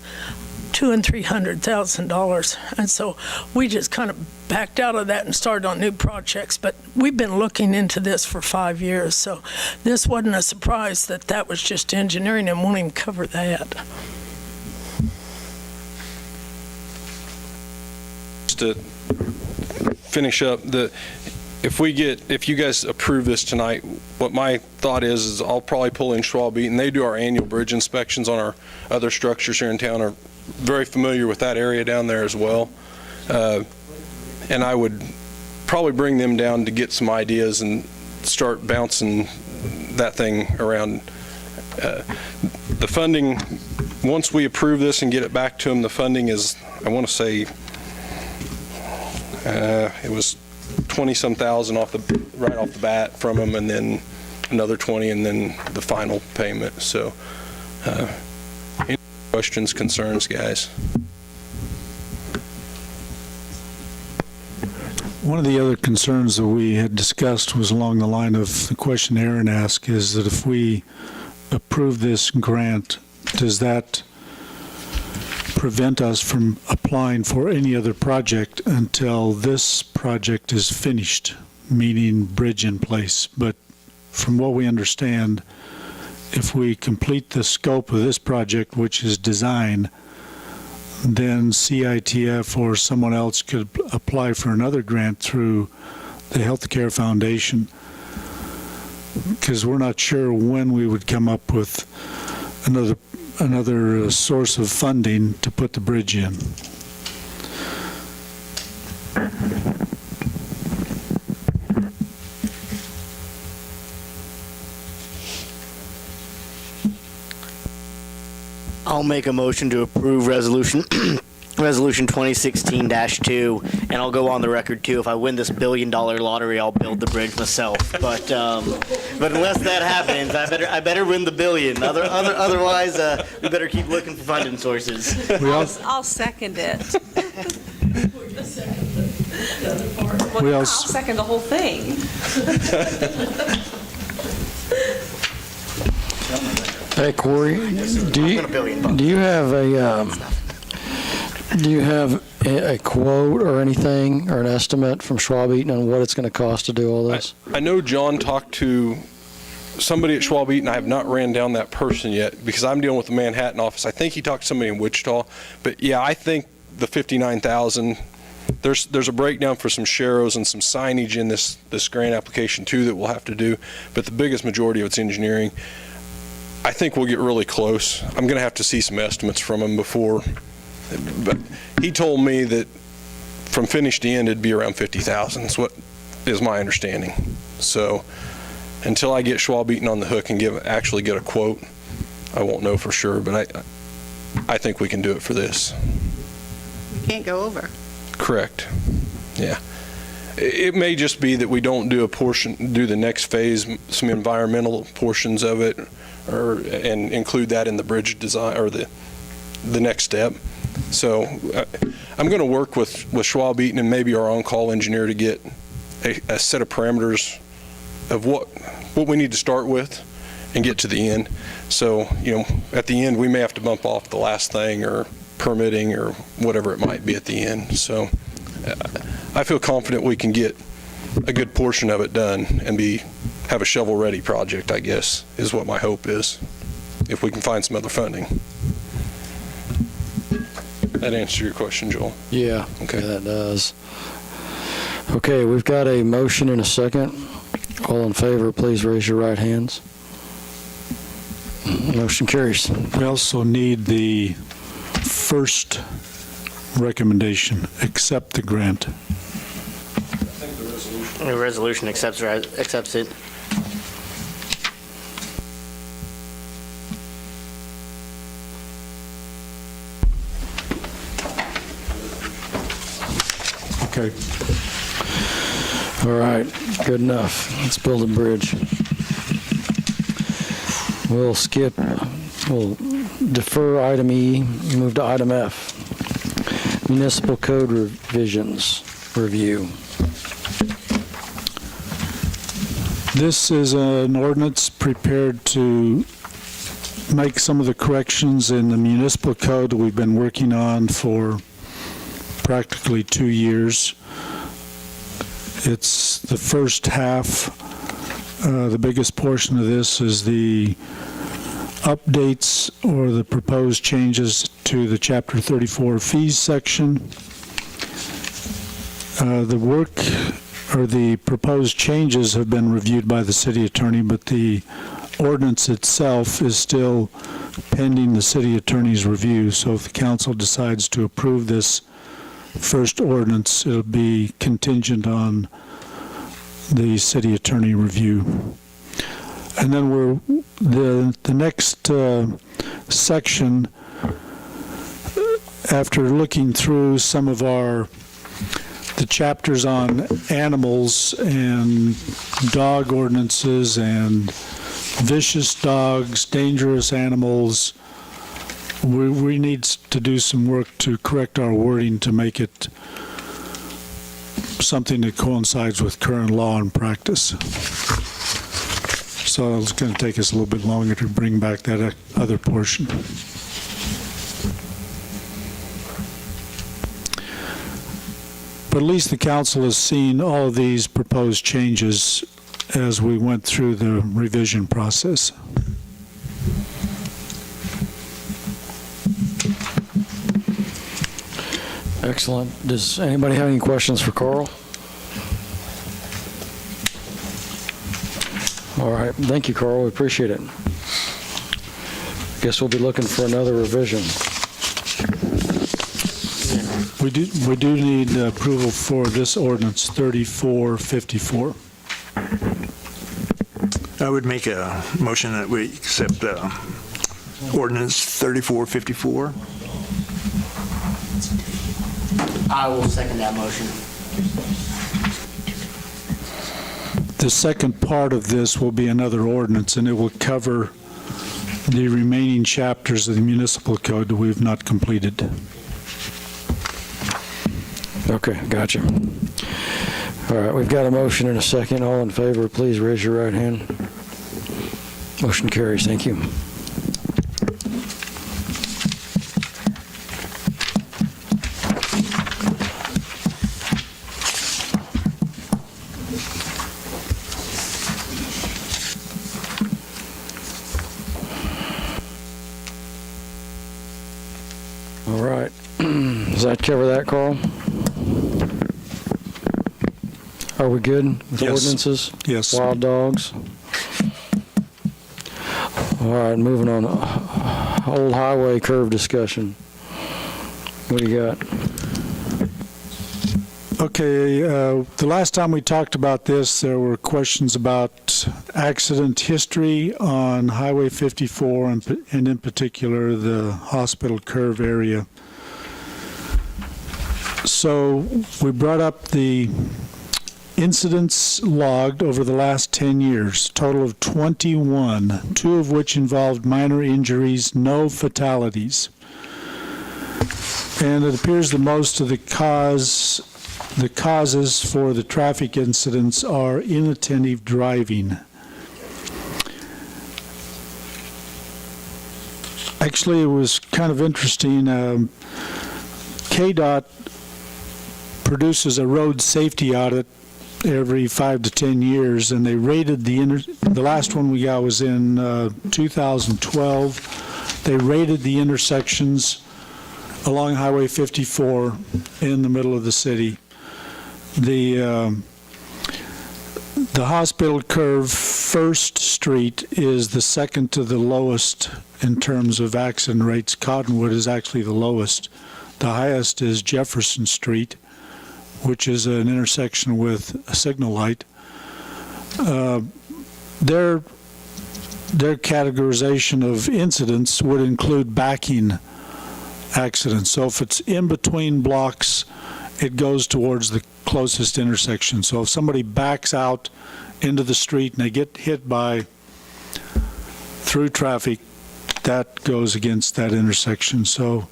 $200,000 and $300,000, and so we just kind of backed out of that and started on new projects. But we've been looking into this for 5 years, so this wasn't a surprise that was just engineering and won't even cover that. To finish up, if you guys approve this tonight, what my thought is I'll probably pull in Schwab Eaton. They do our annual bridge inspections on our other structures here in town. Are very familiar with that area down there as well. And I would probably bring them down to get some ideas and start bouncing that thing around. The funding, once we approve this and get it back to them, the funding is, I want to say, it was 20-some thousand right off the bat from them, and then another 20, and then the final payment. So, any questions, concerns, guys? One of the other concerns that we had discussed was along the line of the question Aaron asked, is that if we approve this grant, does that prevent us from applying for any other project until this project is finished, meaning bridge in place? But from what we understand, if we complete the scope of this project, which is design, then CITF or someone else could apply for another grant through the Healthcare Foundation, because we're not sure when we would come up with another source of funding to put the bridge in. I'll make a motion to approve resolution 2016-2, and I'll go on the record too. If I win this $1 billion lottery, I'll build the bridge myself. But unless that happens, I better win the billion. Otherwise, we better keep looking for funding sources. I'll second it. I'll I'll second the whole thing. Hey, Corey, do you have a quote or anything, or an estimate from Schwab Eaton on what it's going to cost to do all this? I know John talked to somebody at Schwab Eaton. I have not ran down that person yet because I'm dealing with the Manhattan office. I think he talked to somebody in Wichita. But yeah, I think the $59,000, there's a breakdown for some sharrows and some signage in this grant application too that we'll have to do. But the biggest majority of it's engineering. I think we'll get really close. I'm going to have to see some estimates from him before. But he told me that from finish to end, it'd be around $50,000 is what is my understanding. So until I get Schwab Eaton on the hook and actually get a quote, I won't know for sure, but I think we can do it for this. We can't go over. Correct. Yeah. It may just be that we don't do the next phase, some environmental portions of it, and include that in the bridge design or the next step. So I'm going to work with Schwab Eaton and maybe our on-call engineer to get a set of parameters of what we need to start with and get to the end. So, at the end, we may have to bump off the last thing or permitting or whatever it might be at the end. So I feel confident we can get a good portion of it done and have a shovel-ready project, I guess, is what my hope is, if we can find some other funding. That answers your question, Joel? Yeah, okay, that does. Okay, we've got a motion and a second. All in favor, please raise your right hands. Motion carries. We also need the first recommendation, accept the grant. The resolution accepts it. Okay. All right, good enough. Let's build a bridge. We'll defer item E, move to item F. Municipal Code Revisions Review. This is an ordinance prepared to make some of the corrections in the municipal code that we've been working on for practically 2 years. It's the first half. The biggest portion of this is the updates or the proposed changes to the Chapter 34 fees section. The work or the proposed changes have been reviewed by the city attorney, but the ordinance itself is still pending the city attorney's review. So if the council decides to approve this first ordinance, it'll be contingent on the city attorney review. And then the next section, after looking through some of the chapters on animals and dog ordinances and vicious dogs, dangerous animals, we need to do some work to correct our wording to make it something that coincides with current law and practice. So it's going to take us a little bit longer to bring back that other portion. But at least the council has seen all of these proposed changes as we went through the revision process. Excellent. Does anybody have any questions for Carl? All right. Thank you, Carl. We appreciate it. Guess we'll be looking for another revision. We do need approval for this ordinance 3454. I would make a motion that we accept ordinance 3454. I will second that motion. The second part of this will be another ordinance, and it will cover the remaining chapters of the municipal code that we've not completed. Okay, gotcha. All right, we've got a motion and a second. All in favor, please raise your right hand. Motion carries. Thank you. All right. Does that cover that, Carl? Are we good with Yes. ordinances? Yes. Wild dogs? All right, moving on. Old highway curve discussion. What do you got? Okay, the last time we talked about this, there were questions about accident history on Highway 54 and in particular the hospital curve area. So we brought up the incidents logged over the last 10 years, total of 21, 2 of which involved minor injuries, no fatalities. And it appears that most of the causes for the traffic incidents are inattentive driving. Actually, it was kind of interesting. KDOT produces a road safety audit every 5 to 10 years, and they rated the last one we got was in 2012. They rated the intersections along Highway 54 in the middle of the city. The hospital curve, First Street, is the second to the lowest in terms of accident rates. Cottonwood is actually the lowest. The highest is Jefferson Street, which is an intersection with a signal light. Their categorization of incidents would include backing accidents. So if it's in between blocks, it goes towards the closest intersection. So if somebody backs out into the street and they get hit through traffic, that goes against that intersection. So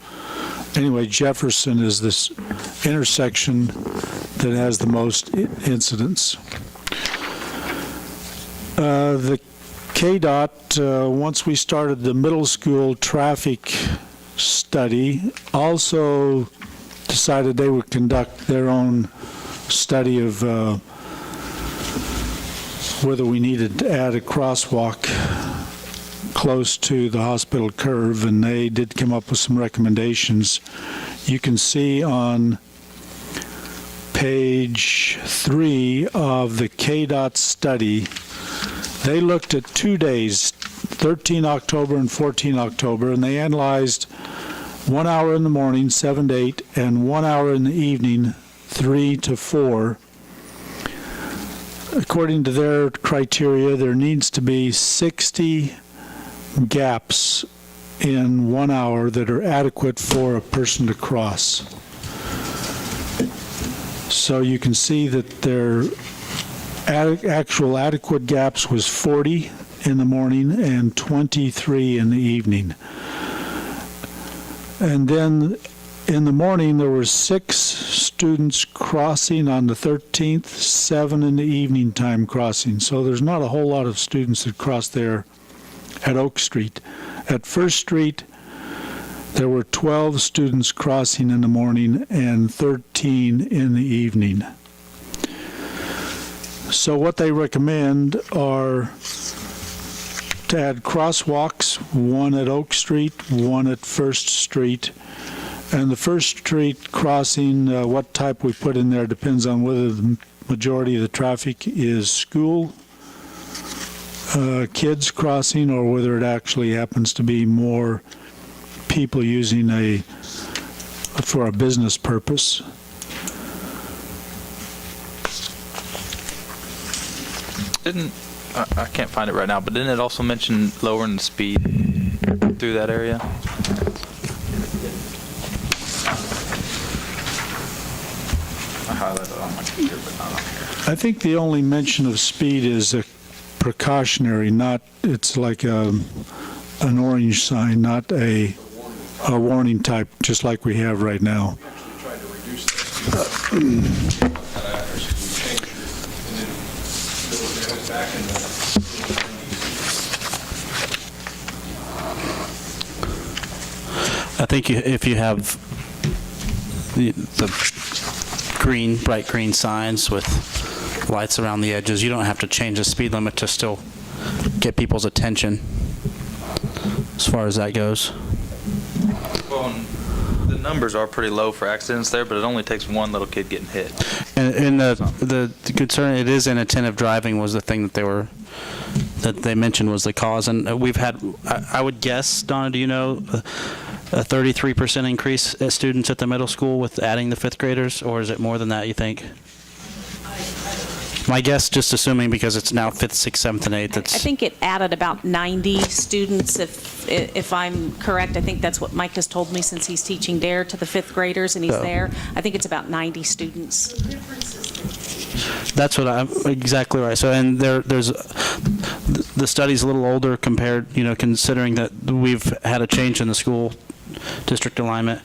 anyway, Jefferson is this intersection that has the most incidents. The KDOT, once we started the middle school traffic study, also decided they would conduct their own study of whether we needed to add a crosswalk close to the hospital curve, and they did come up with some recommendations. You can see on page 3 of the KDOT study, they looked at 2 days, 13 October and 14 October, and they analyzed 1 hour in the morning, 7 to 8, and 1 hour in the evening, 3 to 4. According to their criteria, there needs to be 60 gaps in 1 hour that are adequate for a person to cross. So you can see that their actual adequate gaps was 40 in the morning and 23 in the evening. And then in the morning there were 6 students crossing on the 13th, 7 in the evening time crossing. So there's not a whole lot of students that cross there at Oak Street. At First Street, there were 12 students crossing in the morning and 13 in the evening. So what they recommend are to add crosswalks, one at Oak Street, one at First Street. And the First Street crossing, what type we put in there depends on whether the majority of the traffic is school, kids crossing, or whether it actually happens to be more people using for a business purpose. I can't find it right now, but didn't it also mention lowering the speed through that area? I highlighted it on my computer, but not on here. I think the only mention of speed is a precautionary, it's like an orange sign, not a warning type, just like we have right now. I think if you have the bright green signs with lights around the edges, you don't have to change the speed limit to still get people's attention as far as that goes. Well, the numbers are pretty low for accidents there, but it only takes one little kid getting hit. And the concern, it is inattentive driving was the thing that they mentioned was the cause. And we've had, I would guess, Donna, do you know, a 33% increase at students at the middle school with adding the fifth graders, or is it more than that, you think? My guess, just assuming because it's now 5th, 6th, 7th, and 8th, I think it added about 90 students, if I'm correct. I think that's what Mike has told me since he's teaching DARE to the 5th graders and he's there. I think it's about 90 students. That's what I'm exactly right. So, and there's the study's a little older compared, considering that we've had a change in the school district alignment,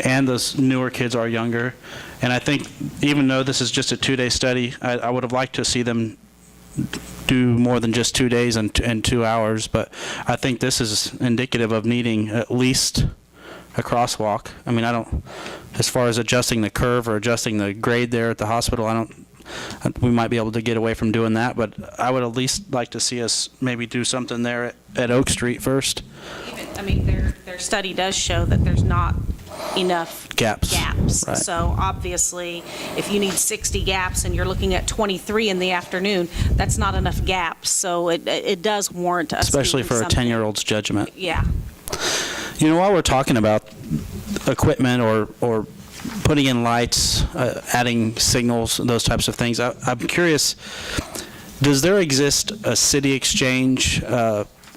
and those newer kids are younger. And I think even though this is just a 2-day study, I would have liked to see them do more than just 2 days and 2 hours. But I think this is indicative of needing at least a crosswalk. I mean, as far as adjusting the curve or adjusting the grade there at the hospital, we might be able to get away from doing that, but I would at least like to see us maybe do something there at Oak Street first. Their study does show that there's not enough gaps. Right. So obviously, if you need 60 gaps and you're looking at 23 in the afternoon, that's not enough gaps. So it does warrant us especially for a 10-year-old's judgment. Yeah. While we're talking about equipment or putting in lights, adding signals, those types of things, I'm curious, does there exist a city exchange?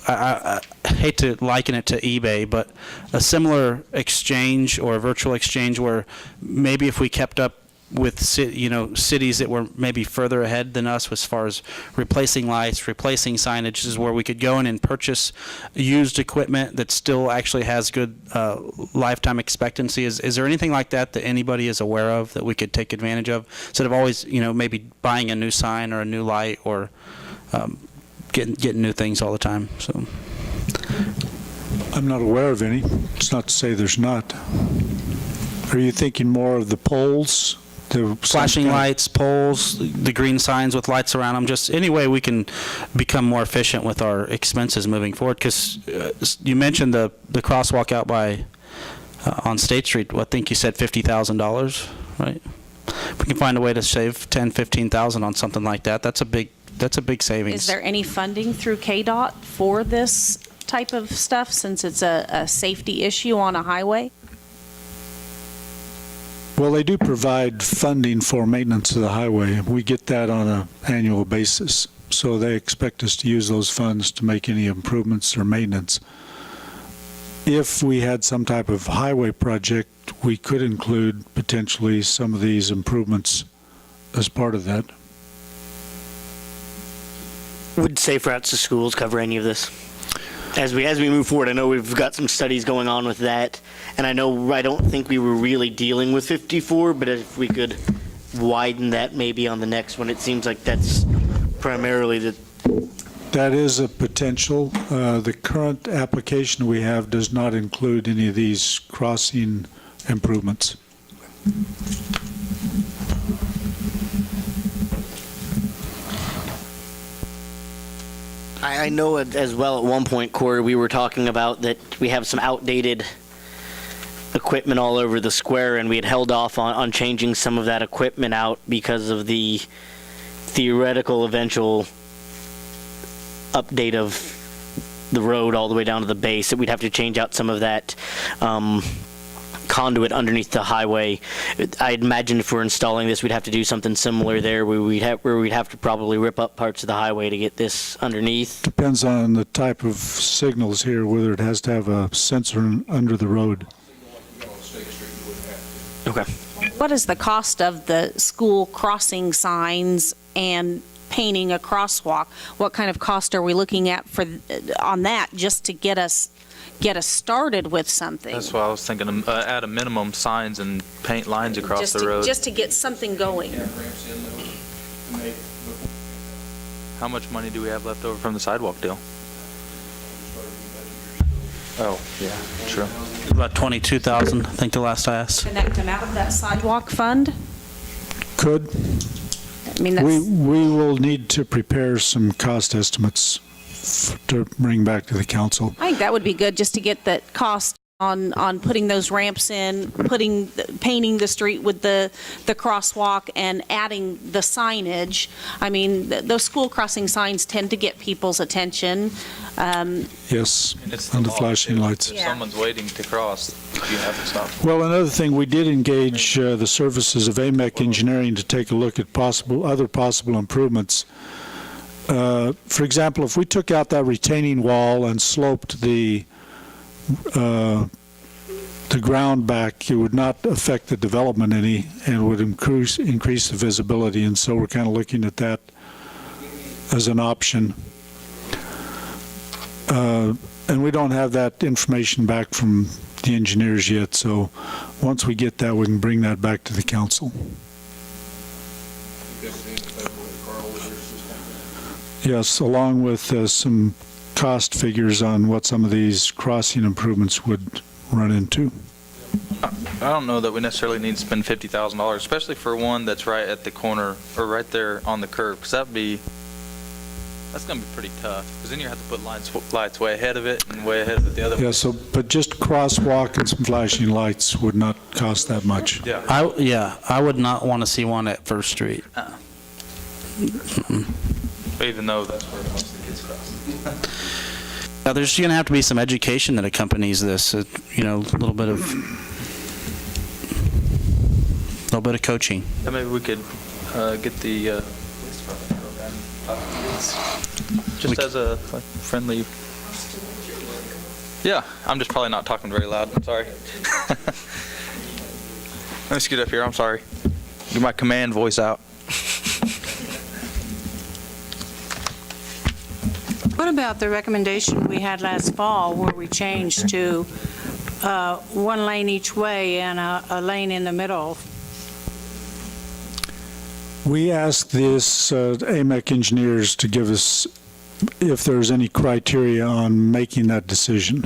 I hate to liken it to eBay, but a similar exchange or a virtual exchange where maybe if we kept up with cities that were maybe further ahead than us as far as replacing lights, replacing signage, is where we could go in and purchase used equipment that still actually has good lifetime expectancy. Is there anything like that anybody is aware of that we could take advantage of instead of always maybe buying a new sign or a new light or getting new things all the time? So I'm not aware of any. It's not to say there's not. Are you thinking more of the poles? The flashing lights, poles, the green signs with lights around them, just any way we can become more efficient with our expenses moving forward. Because you mentioned the crosswalk out by on State Street. I think you said $50,000, right? If we can find a way to save $10,000-15,000 on something like that, that's a big savings. Is there any funding through KDOT for this type of stuff since it's a safety issue on a highway? Well, they do provide funding for maintenance of the highway. We get that on an annual basis. So they expect us to use those funds to make any improvements or maintenance. If we had some type of highway project, we could include potentially some of these improvements as part of that. Would Safe Routes to Schools cover any of this? as we move forward, I know we've got some studies going on with that, and I don't think we were really dealing with 54, but if we could widen that maybe on the next one, it seems like that's primarily the. That is a potential. The current application we have does not include any of these crossing improvements. I know as well at one point, Corey, we were talking about that we have some outdated equipment all over the square, and we had held off on changing some of that equipment out because of the theoretical eventual update of the road all the way down to the base, that we'd have to change out some of that conduit underneath the highway. I'd imagine if we're installing this, we'd have to do something similar there, where we'd have to probably rip up parts of the highway to get this underneath. Depends on the type of signals here, whether it has to have a sensor under the road. Okay. What is the cost of the school crossing signs and painting a crosswalk? What kind of cost are we looking at on that, just to get us started with something? That's why I was thinking, at a minimum, signs and paint lines across the road. Just to get something going. How much money do we have left over from the sidewalk deal? Oh, yeah, true. About 22,000, I think the last I asked. Can that come out of that sidewalk fund? Could. I mean, We will need to prepare some cost estimates to bring back to the council. I think that would be good, just to get the cost on putting those ramps in, painting the street with the crosswalk, and adding the signage. I mean, those school crossing signs tend to get people's attention. Yes, and the flashing lights. If someone's waiting to cross, you have to stop. Well, another thing, we did engage the services of AMEC Engineering to take a look at other possible improvements. For example, if we took out that retaining wall and sloped the ground back, it would not affect the development any, and would increase the visibility. And so we're kind of looking at that as an option. And we don't have that information back from the engineers yet. So once we get that, we can bring that back to the council. Yes, along with some cost figures on what some of these crossing improvements would run into. I don't know that we necessarily need to spend $50,000, especially for one that's right at the corner, or right there on the curb, because that's going to be pretty tough, because then you have to put lights way ahead of it and way ahead of it the other way. Yeah, so, but just crosswalk and some flashing lights would not cost that much. Yeah. I would not want to see one at First Street. Even though that's where most of the kids cross. Now, there's going to have to be some education that accompanies this, a little bit of coaching. Yeah, maybe we could get the just as a friendly. Yeah, I'm just probably not talking very loud. I'm sorry. Let me scoot up here. I'm sorry. Get my command voice out. What about the recommendation we had last fall where we changed to one lane each way and a lane in the middle? We asked this AMEC engineers to give us if there's any criteria on making that decision.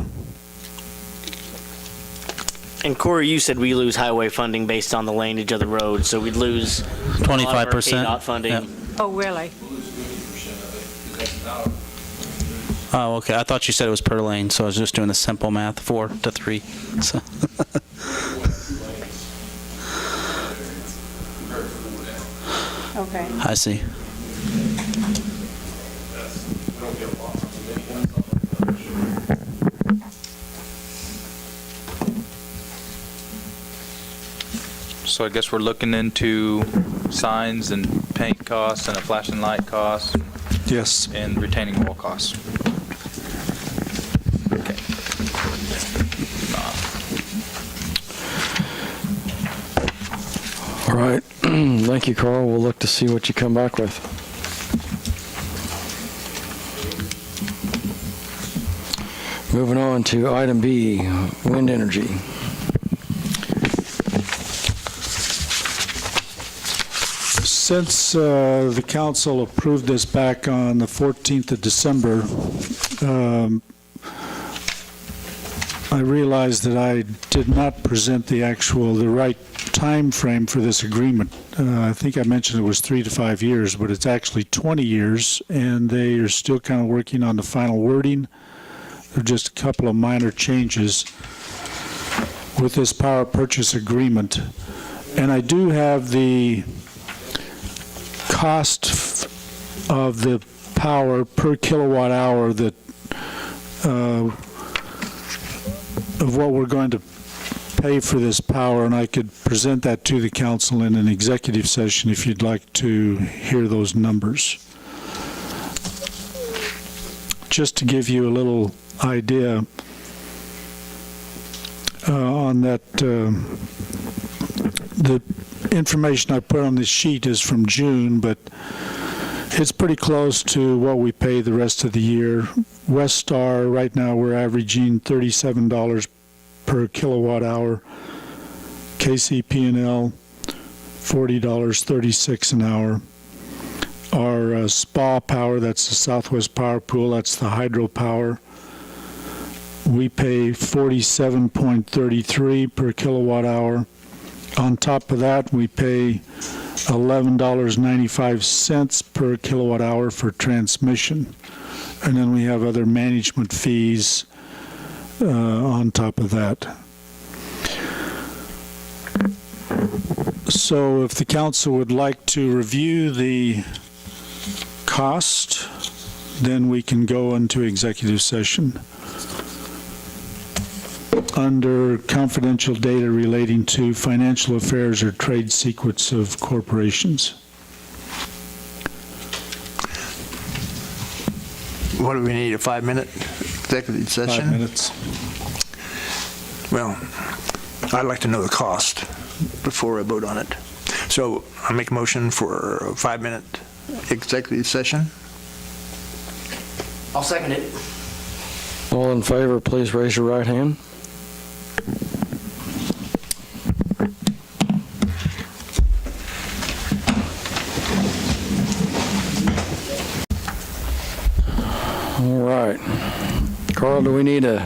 And Corey, you said we lose highway funding based on the laneage of the road, so we'd lose 25% funding. Yep. Oh, really? Oh, okay. I thought you said it was per lane, so I was just doing the simple math, 4 to 3. So. Okay. I see. So I guess we're looking into signs and paint costs and a flashing light cost. Yes. And retaining wall costs. Okay. All right. Thank you, Carl. We'll look to see what you come back with. Moving on to item B, wind energy. Since the council approved this back on the 14th of December, I realized that I did not present the right time frame for this agreement. I think I mentioned it was 3 to 5 years, but it's actually 20 years, and they are still kind of working on the final wording. There are just a couple of minor changes with this power purchase agreement. And I do have the cost of the power per kilowatt hour that of what we're going to pay for this power, and I could present that to the council in an executive session if you'd like to hear those numbers. Just to give you a little idea on that, the information I put on this sheet is from June, but it's pretty close to what we pay the rest of the year. Westar, right now, we're averaging $37 per kilowatt hour. KCP&L, $40.36 an hour. Our SPA power, that's the Southwest Power Pool, that's the hydropower. We pay $47.33 per kilowatt hour. On top of that, we pay $11.95 per kilowatt hour for transmission. And then we have other management fees on top of that. So if the council would like to review the cost, then we can go into executive session under confidential data relating to financial affairs or trade secrets of corporations. What do we need, a 5-minute executive session? 5 minutes. Well, I'd like to know the cost before I vote on it. So I make a motion for a 5-minute executive session. I'll second it. All in favor, please raise your right hand. All right. Carl, do we need a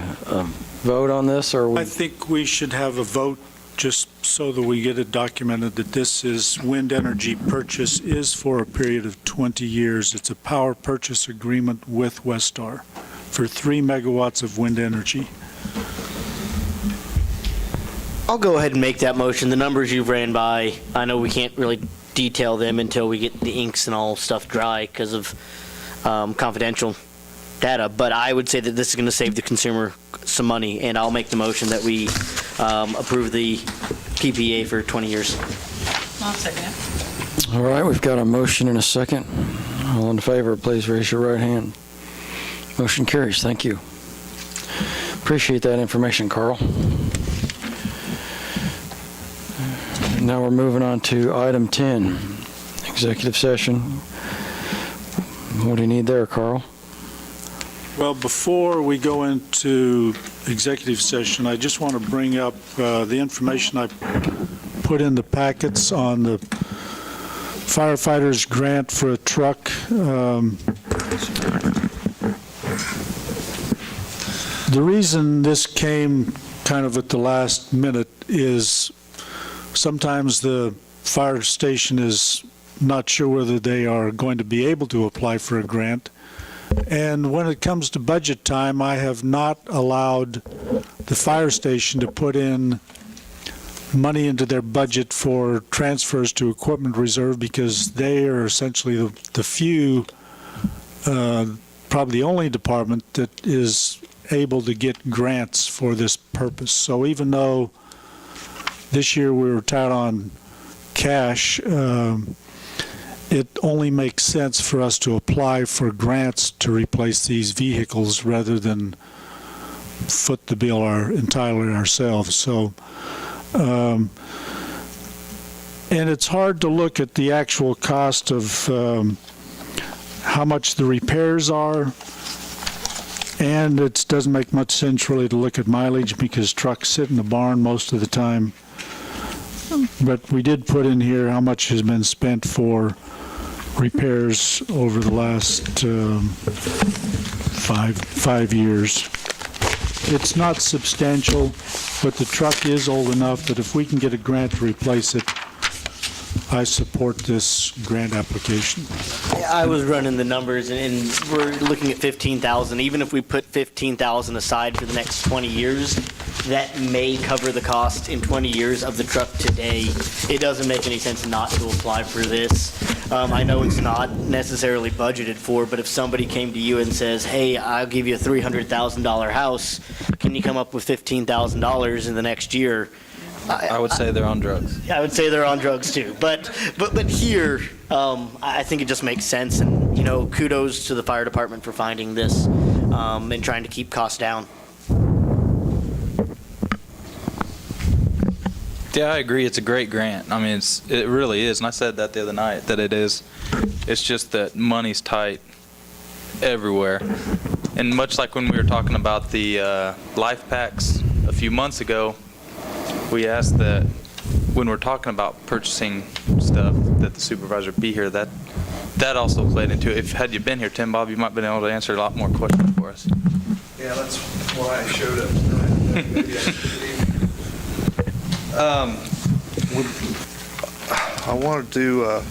vote on this, or I think we should have a vote just so that we get it documented that this is wind energy purchase is for a period of 20 years. It's a power purchase agreement with Westar for 3 megawatts of wind energy. I'll go ahead and make that motion. The numbers you've ran by, I know we can't really detail them until we get the inks and all stuff dry because of confidential data, but I would say that this is going to save the consumer some money, and I'll make the motion that we approve the PPA for 20 years. I'll second it. all right, we've got a motion and a second. All in favor, please raise your right hand. Motion carries. Thank you. Appreciate that information, Carl. Now we're moving on to item 10, executive session. What do you need there, Carl? Well, before we go into executive session, I just want to bring up the information I put in the packets on the firefighters grant for a truck. The reason this came kind of at the last minute is sometimes the fire station is not sure whether they are going to be able to apply for a grant. And when it comes to budget time, I have not allowed the fire station to put in money into their budget for transfers to equipment reserve because they are essentially the few, probably the only department that is able to get grants for this purpose. So even though this year we were tight on cash, it only makes sense for us to apply for grants to replace these vehicles rather than foot the bill entirely ourselves. So, and it's hard to look at the actual cost of how much the repairs are And it doesn't make much sense really to look at mileage because trucks sit in the barn most of the time. But we did put in here how much has been spent for repairs over the last 5 years. It's not substantial, but the truck is old enough that if we can get a grant to replace it, I support this grant application. I was running the numbers, and we're looking at 15,000. Even if we put 15,000 aside for the next 20 years, that may cover the cost in 20 years of the truck today. It doesn't make any sense not to apply for this. I know it's not necessarily budgeted for, but if somebody came to you and says, hey, I'll give you a $300,000 house, can you come up with $15,000 in the next year? I would say they're on drugs. I would say they're on drugs too. But here, I think it just makes sense. And, kudos to the fire department for finding this and trying to keep costs down. Yeah, I agree. It's a great grant. I mean, it really is. And I said that the other night, that it is. It's just that money's tight everywhere. And much like when we were talking about the life packs a few months ago, we asked that when we're talking about purchasing stuff, that the supervisor be here. That also played into it. Had you been here, Tim Bob, you might have been able to answer a lot more questions for us. Yeah, that's why I showed up tonight. I wanted to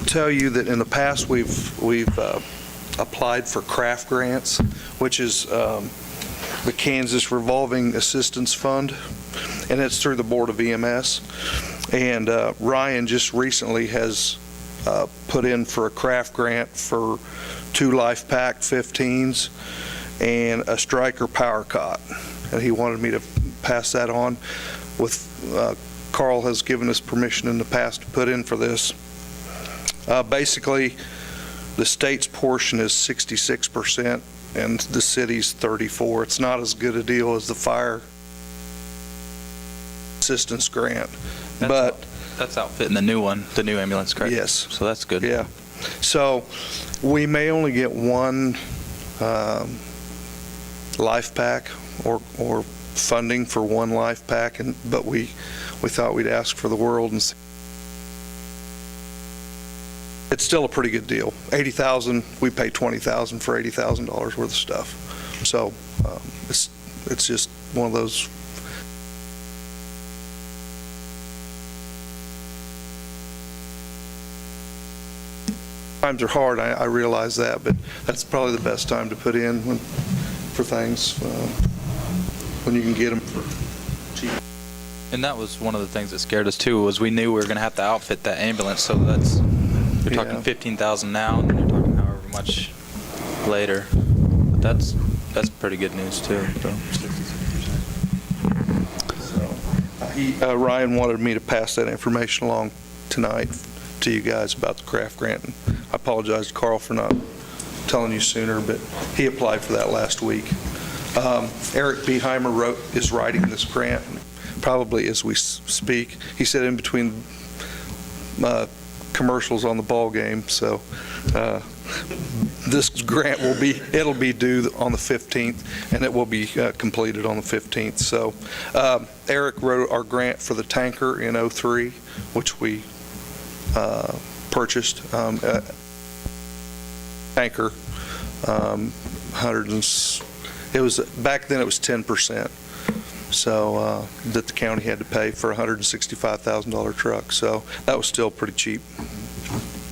tell you that in the past we've applied for craft grants, which is the Kansas Revolving Assistance Fund, and it's through the Board of EMS. And Ryan just recently has put in for a craft grant for 2 Life Pack 15s and a Stryker Power Cot, and he wanted me to pass that on. With Carl has given us permission in the past to put in for this. Basically, the state's portion is 66% and the city's 34%. It's not as good a deal as the fire assistance grant, but that's outfitting the new one, the new ambulance, correct? Yes. So that's good. Yeah. So we may only get one life pack or funding for one life pack, but we thought we'd ask for the world, and it's still a pretty good deal. $80,000, we pay $20,000 for $80,000 worth of stuff. So it's just one of those. Times are hard, I realize that, but that's probably the best time to put in for things when you can get them for cheap. And that was one of the things that scared us too, was we knew we were going to have to outfit that ambulance. So you're talking 15,000 now, and then you're talking however much later. But that's pretty good news too. So Ryan wanted me to pass that information along tonight to you guys about the craft grant. And I apologize to Carl for not telling you sooner, but he applied for that last week. Eric Beheimer is writing this grant, probably as we speak. He said in between commercials on the ball game. So this grant it'll be due on the 15th, and it will be completed on the 15th. So Eric wrote our grant for the tanker in '03, which we purchased. Tanker, it was back then it was 10%. So that the county had to pay for a $165,000 truck. So that was still pretty cheap.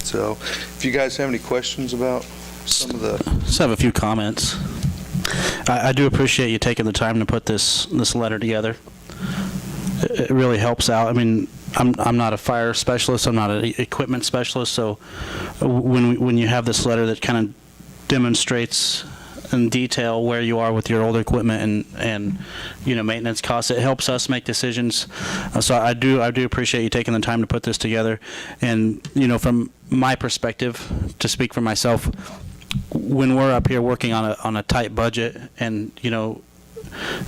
So if you guys have any questions about some of the... Just have a few comments. I do appreciate you taking the time to put this letter together. It really helps out. I mean, I'm not a fire specialist. I'm not an equipment specialist. So when you have this letter that kind of demonstrates in detail where you are with your older equipment and maintenance costs, it helps us make decisions. So I do appreciate you taking the time to put this together. And from my perspective, to speak for myself, when we're up here working on a tight budget, and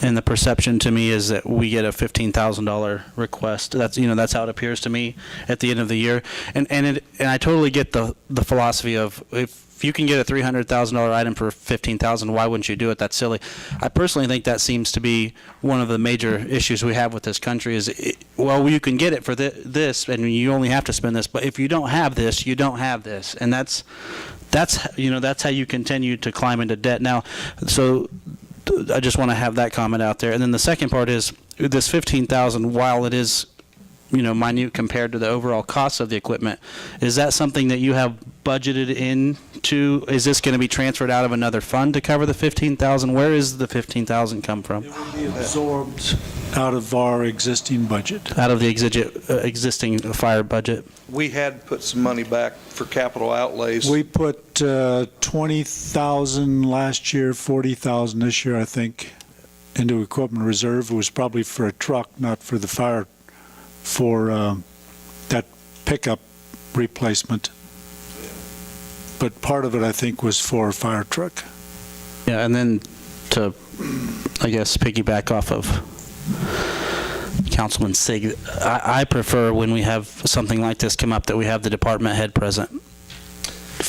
and the perception to me is that we get a $15,000 request. That's how it appears to me at the end of the year. And I totally get the philosophy of if if you can get a $300,000 item for $15,000, why wouldn't you do it? That's silly. I personally think that seems to be one of the major issues we have with this country is, well, you can get it for this, and you only have to spend this, but if you don't have this, you don't have this. And that's how you continue to climb into debt. Now, so I just want to have that comment out there. And then the second part is this $15,000, while it is, minute compared to the overall cost of the equipment, is that something that you have budgeted into? Is this going to be transferred out of another fund to cover the $15,000? Where is the $15,000 come from? It will be absorbed out of our existing budget. Out of the existing fire budget? We had put some money back for capital outlays. We put 20,000 last year, 40,000 this year, I think, into equipment reserve. It was probably for a truck, not for the fire, for that pickup replacement. But part of it, I think, was for a fire truck. Yeah, and then to, I guess, piggyback off of Councilman Sig, I prefer when we have something like this come up that we have the department head present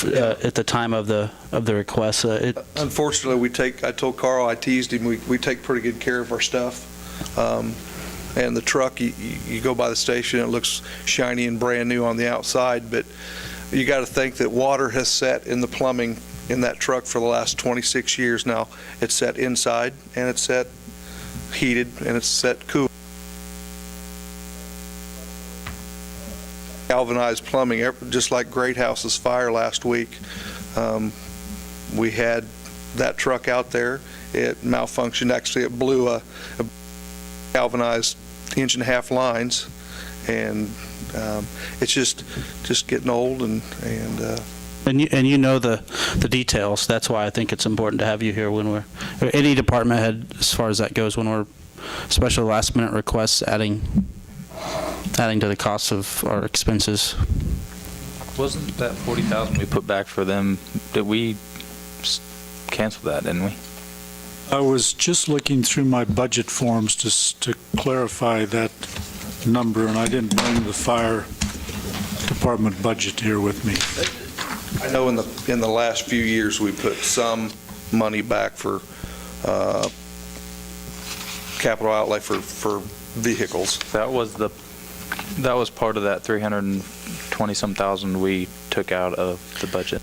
at the time of the request. Unfortunately, I told Carl, I teased him, we take pretty good care of our stuff. And the truck, you go by the station, it looks shiny and brand new on the outside, but you got to think that water has set in the plumbing in that truck for the last 26 years now. It's set inside, and it's set heated, and it's set cool. Galvanized plumbing, just like Great House's fire last week. We had that truck out there. It malfunctioned. Actually, it blew a galvanized inch and a half lines, and it's just getting old, and you know the details. That's why I think it's important to have you here when we're any department head, as far as that goes, when we're especially last minute requests adding to the cost of our expenses. Wasn't that 40,000 we put back for them? Did we cancel that, didn't we? I was just looking through my budget forms just to clarify that number, and I didn't bring the fire department budget here with me. I know in the last few years we put some money back for capital outlay for vehicles. That was part of that 320-some thousand we took out of the budget.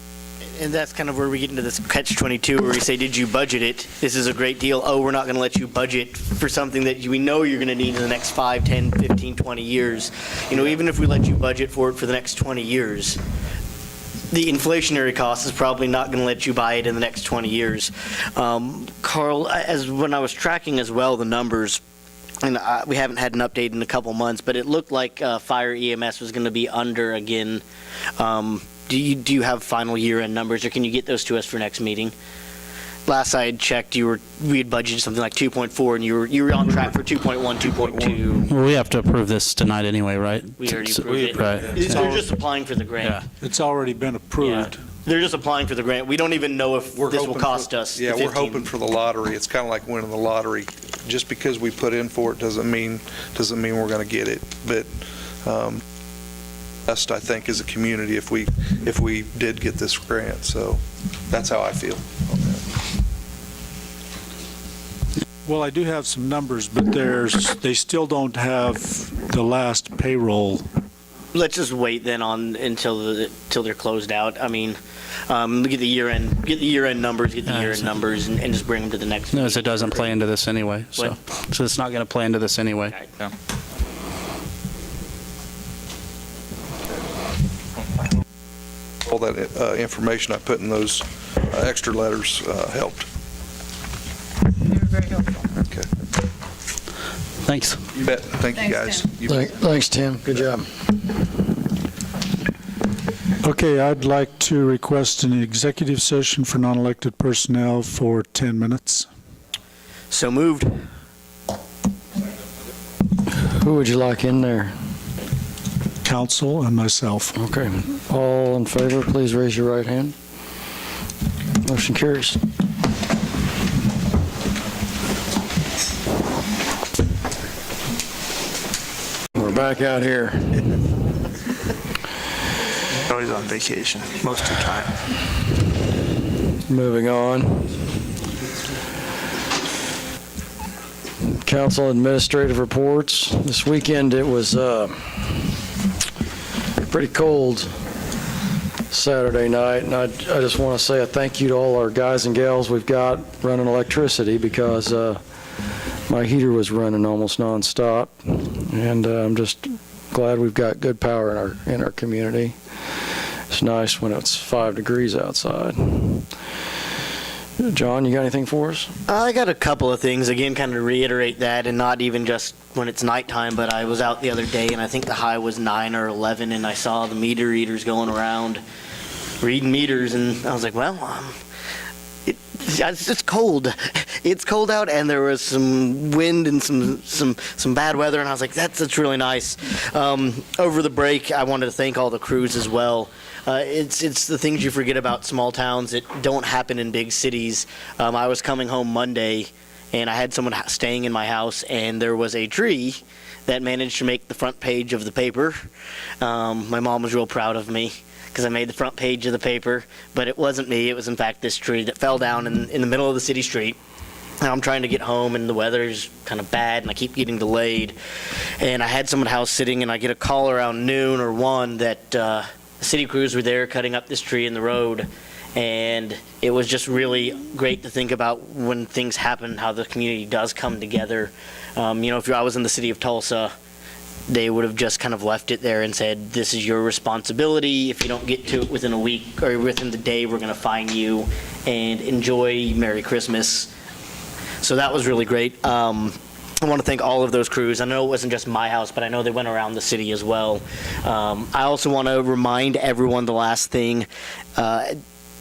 And that's kind of where we get into this catch-22 where we say, did you budget it? This is a great deal. Oh, we're not going to let you budget for something that we know you're going to need in the next 5, 10, 15, 20 years. Even if we let you budget for it for the next 20 years, the inflationary cost is probably not going to let you buy it in the next 20 years. Carl, when I was tracking as well the numbers, and we haven't had an update in a couple months, but it looked like fire EMS was going to be under again. Do you have final year-end numbers, or can you get those to us for next meeting? Last I had checked, we had budgeted something like 2.4, and you were on track for 2.1, 2.2. Well, we have to approve this tonight anyway, right? We already approved it. Right. They're just applying for the grant. Yeah. It's already been approved. Yeah. They're just applying for the grant. We don't even know if this will cost us. Yeah, we're hoping for the lottery. It's kind of like winning the lottery. Just because we put in for it doesn't mean we're going to get it. But best, I think, as a community if we did get this grant. So that's how I feel on that. Well, I do have some numbers, but they still don't have the last payroll. Let's just wait then until they're closed out. I mean, get the year-end numbers, and just bring them to the next. No, it doesn't play into this anyway. So it's not going to play into this anyway. Okay. Yeah. All that information I put in those extra letters helped. You're very helpful. Okay. Thanks. You bet. Thank you, guys. Tim. You bet. Thanks, Tim. Good job. Okay, I'd like to request an executive session for non-elected personnel for 10 minutes. So moved. Who would you like in there? Council and myself. Okay. All in favor, please raise your right hand. Motion carries. We're back out here. Always on vacation most of the time. Moving on. Council administrative reports. This weekend it was pretty cold Saturday night, and I just want to say a thank you to all our guys and gals we've got running electricity, because my heater was running almost nonstop, and I'm just glad we've got good power in our community. It's nice when it's 5 degrees outside. John, you got anything for us? I got a couple of things, again, kind of reiterate that, and not even just when it's nighttime, but I was out the other day, and I think the high was 9 or 11, and I saw the meter readers going around reading meters, and I was like, well, it's just cold. It's cold out, and there was some wind and some bad weather, and I was like, that's really nice. Over the break, I wanted to thank all the crews as well. It's the things you forget about small towns that don't happen in big cities. I was coming home Monday, and I had someone staying in my house, and there was a tree that managed to make the front page of the paper. My mom was real proud of me because I made the front page of the paper, but it wasn't me. It was, in fact, this tree that fell down in the middle of the city street. And I'm trying to get home, and the weather's kind of bad, and I keep getting delayed. And I had someone house sitting, and I get a call around noon or 1 that the city crews were there cutting up this tree in the road. And it was just really great to think about when things happen, how the community does come together. If I was in the city of Tulsa, they would have just kind of left it there and said, this is your responsibility. If you don't get to it within a week or within the day, we're going to fine you, and enjoy Merry Christmas. So that was really great. I want to thank all of those crews. I know it wasn't just my house, but I know they went around the city as well. I also want to remind everyone the last thing.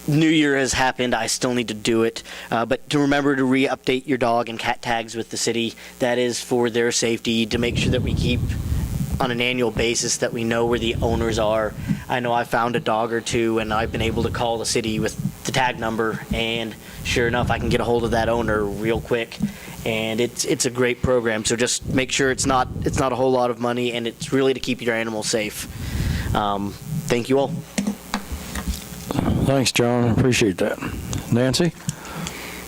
New Year has happened. I still need to do it. But to remember to re-update your dog and cat tags with the city. That is for their safety, to make sure that we keep on an annual basis that we know where the owners are. I know I found a dog or two, and I've been able to call the city with the tag number, and sure enough, I can get a hold of that owner real quick. And it's a great program. So just make sure it's not a whole lot of money, and it's really to keep your animals safe. Thank you all. Thanks, John. I appreciate that. Nancy?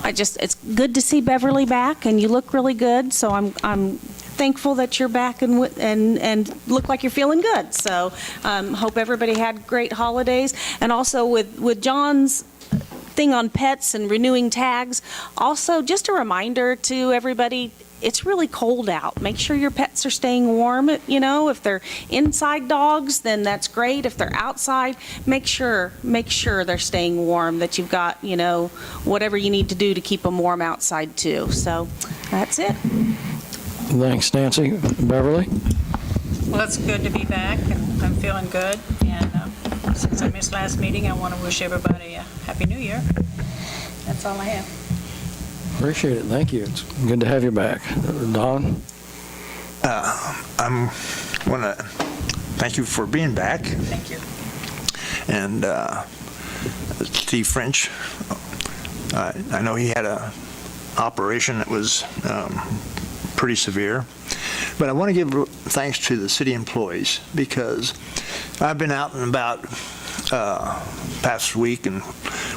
It's good to see Beverly back, and you look really good, so I'm thankful that you're back and look like you're feeling good. So hope everybody had great holidays. And also with John's thing on pets and renewing tags, also just a reminder to everybody, it's really cold out. Make sure your pets are staying warm. If they're inside dogs, then that's great. If they're outside, make sure they're staying warm, that you've got, whatever you need to do to keep them warm outside too. So that's it. Thanks, Nancy. Beverly? Well, it's good to be back, and I'm feeling good. And since I missed last meeting, I want to wish everybody a Happy New Year. That's all I have. Appreciate it. Thank you. It's good to have you back. Don? I want to thank you for being back. Thank you. And Steve French, I know he had a operation that was pretty severe. But I want to give thanks to the city employees, because I've been out and about past week, and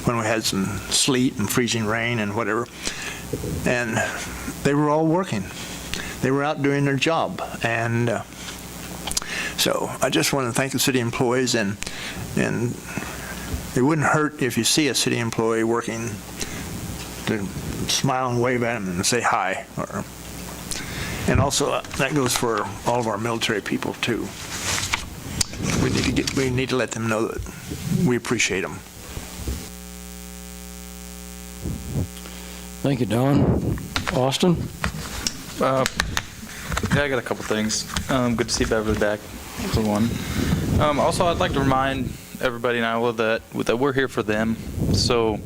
when we had some sleet and freezing rain and whatever, and they were all working. They were out doing their job. And so I just want to thank the city employees, and it wouldn't hurt if you see a city employee working to smile and wave at them and say hi. And also, that goes for all of our military people, too. We need to let them know that we appreciate them. Thank you, Don. Austin? Yeah, I got a couple things. Good to see Beverly back, for one. Also, I'd like to remind everybody in Iowa that we're here for them. So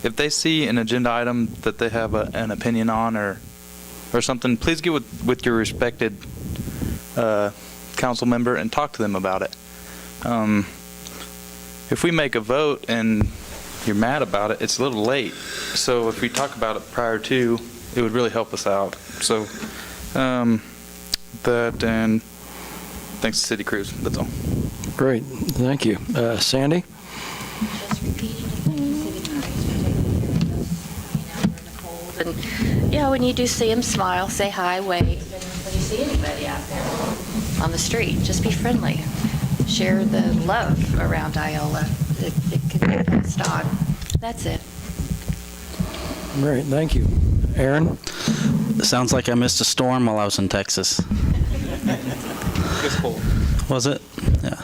if they see an agenda item that they have an opinion on or something, please get with your respected council member and talk to them about it. If we make a vote and you're mad about it, it's a little late. So if we talk about it prior to, it would really help us out. So that, and thanks to City Crews. That's all. Great. Thank you. Sandy? Just repeating And, when you do see them, smile, say hi, wave. And when you see anybody out there on the street, just be friendly. Share the love around Iola. It can be passed on. That's it. Great, thank you. Aaron? Sounds like I missed a storm while I was in Texas. It's cold. Was it? Yeah.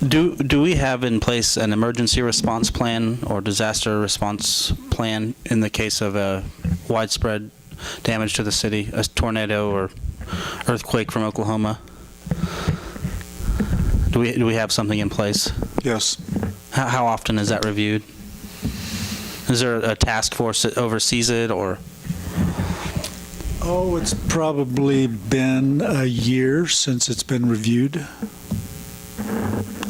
Do we have in place an emergency response plan or disaster response plan in the case of a widespread damage to the city, a tornado or earthquake from Oklahoma? Do we have something in place? Yes. How often is that reviewed? Is there a task force that oversees it, or? Oh, it's probably been a year since it's been reviewed.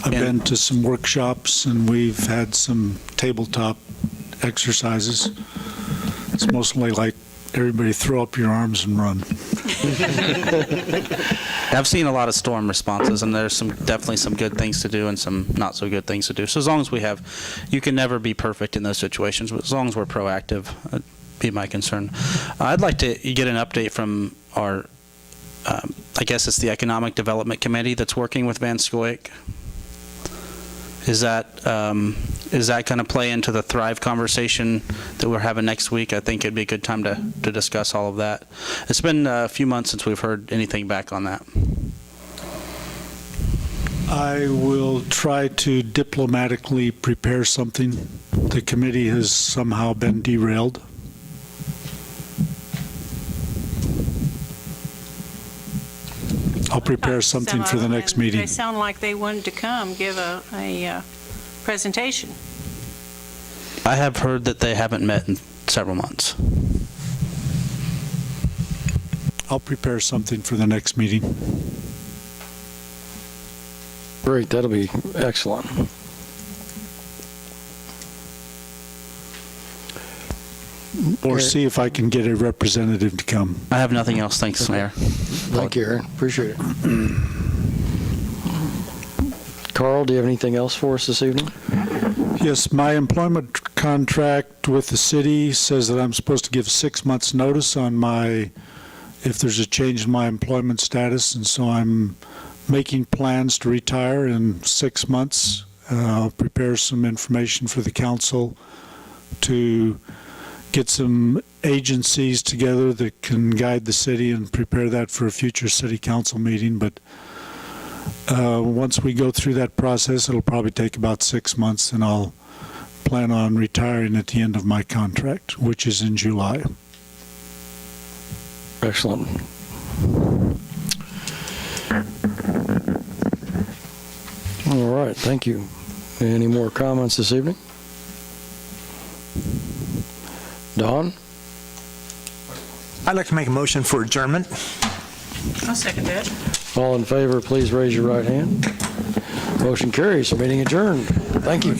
I've been to some workshops and we've had some tabletop exercises. It's mostly like everybody throw up your arms and run. I've seen a lot of storm responses, and there's definitely some good things to do and some not so good things to do. So as long as you can never be perfect in those situations, but as long as we're proactive, that'd be my concern. I'd like to get an update from our, I guess it's the Economic Development Committee that's working with Van Scoyoc. Is that going to play into the Thrive conversation that we're having next week? I think it'd be a good time to discuss all of that. It's been a few months since we've heard anything back on that. I will try to diplomatically prepare something. The committee has somehow been derailed. I'll prepare something for the next meeting. They sound like they wanted to come give a presentation. I have heard that they haven't met in several months. I'll prepare something for the next meeting. Great, that'll be excellent. Or see if I can get a representative to come. I have nothing else. Thanks, Mayor. Thank you, Aaron. Appreciate it. Carl, do you have anything else for us this evening? Yes, my employment contract with the city says that I'm supposed to give 6 months' notice on if there's a change in my employment status, and so I'm making plans to retire in 6 months. I'll prepare some information for the council to get some agencies together that can guide the city and prepare that for a future city council meeting. But once we go through that process, it'll probably take about 6 months, and I'll plan on retiring at the end of my contract, which is in July. Excellent. All right, thank you. Any more comments this evening? Don? I'd like to make a motion for adjournment. I'll second that. All in favor, please raise your right hand. Motion carries. Meeting adjourned. Thank you.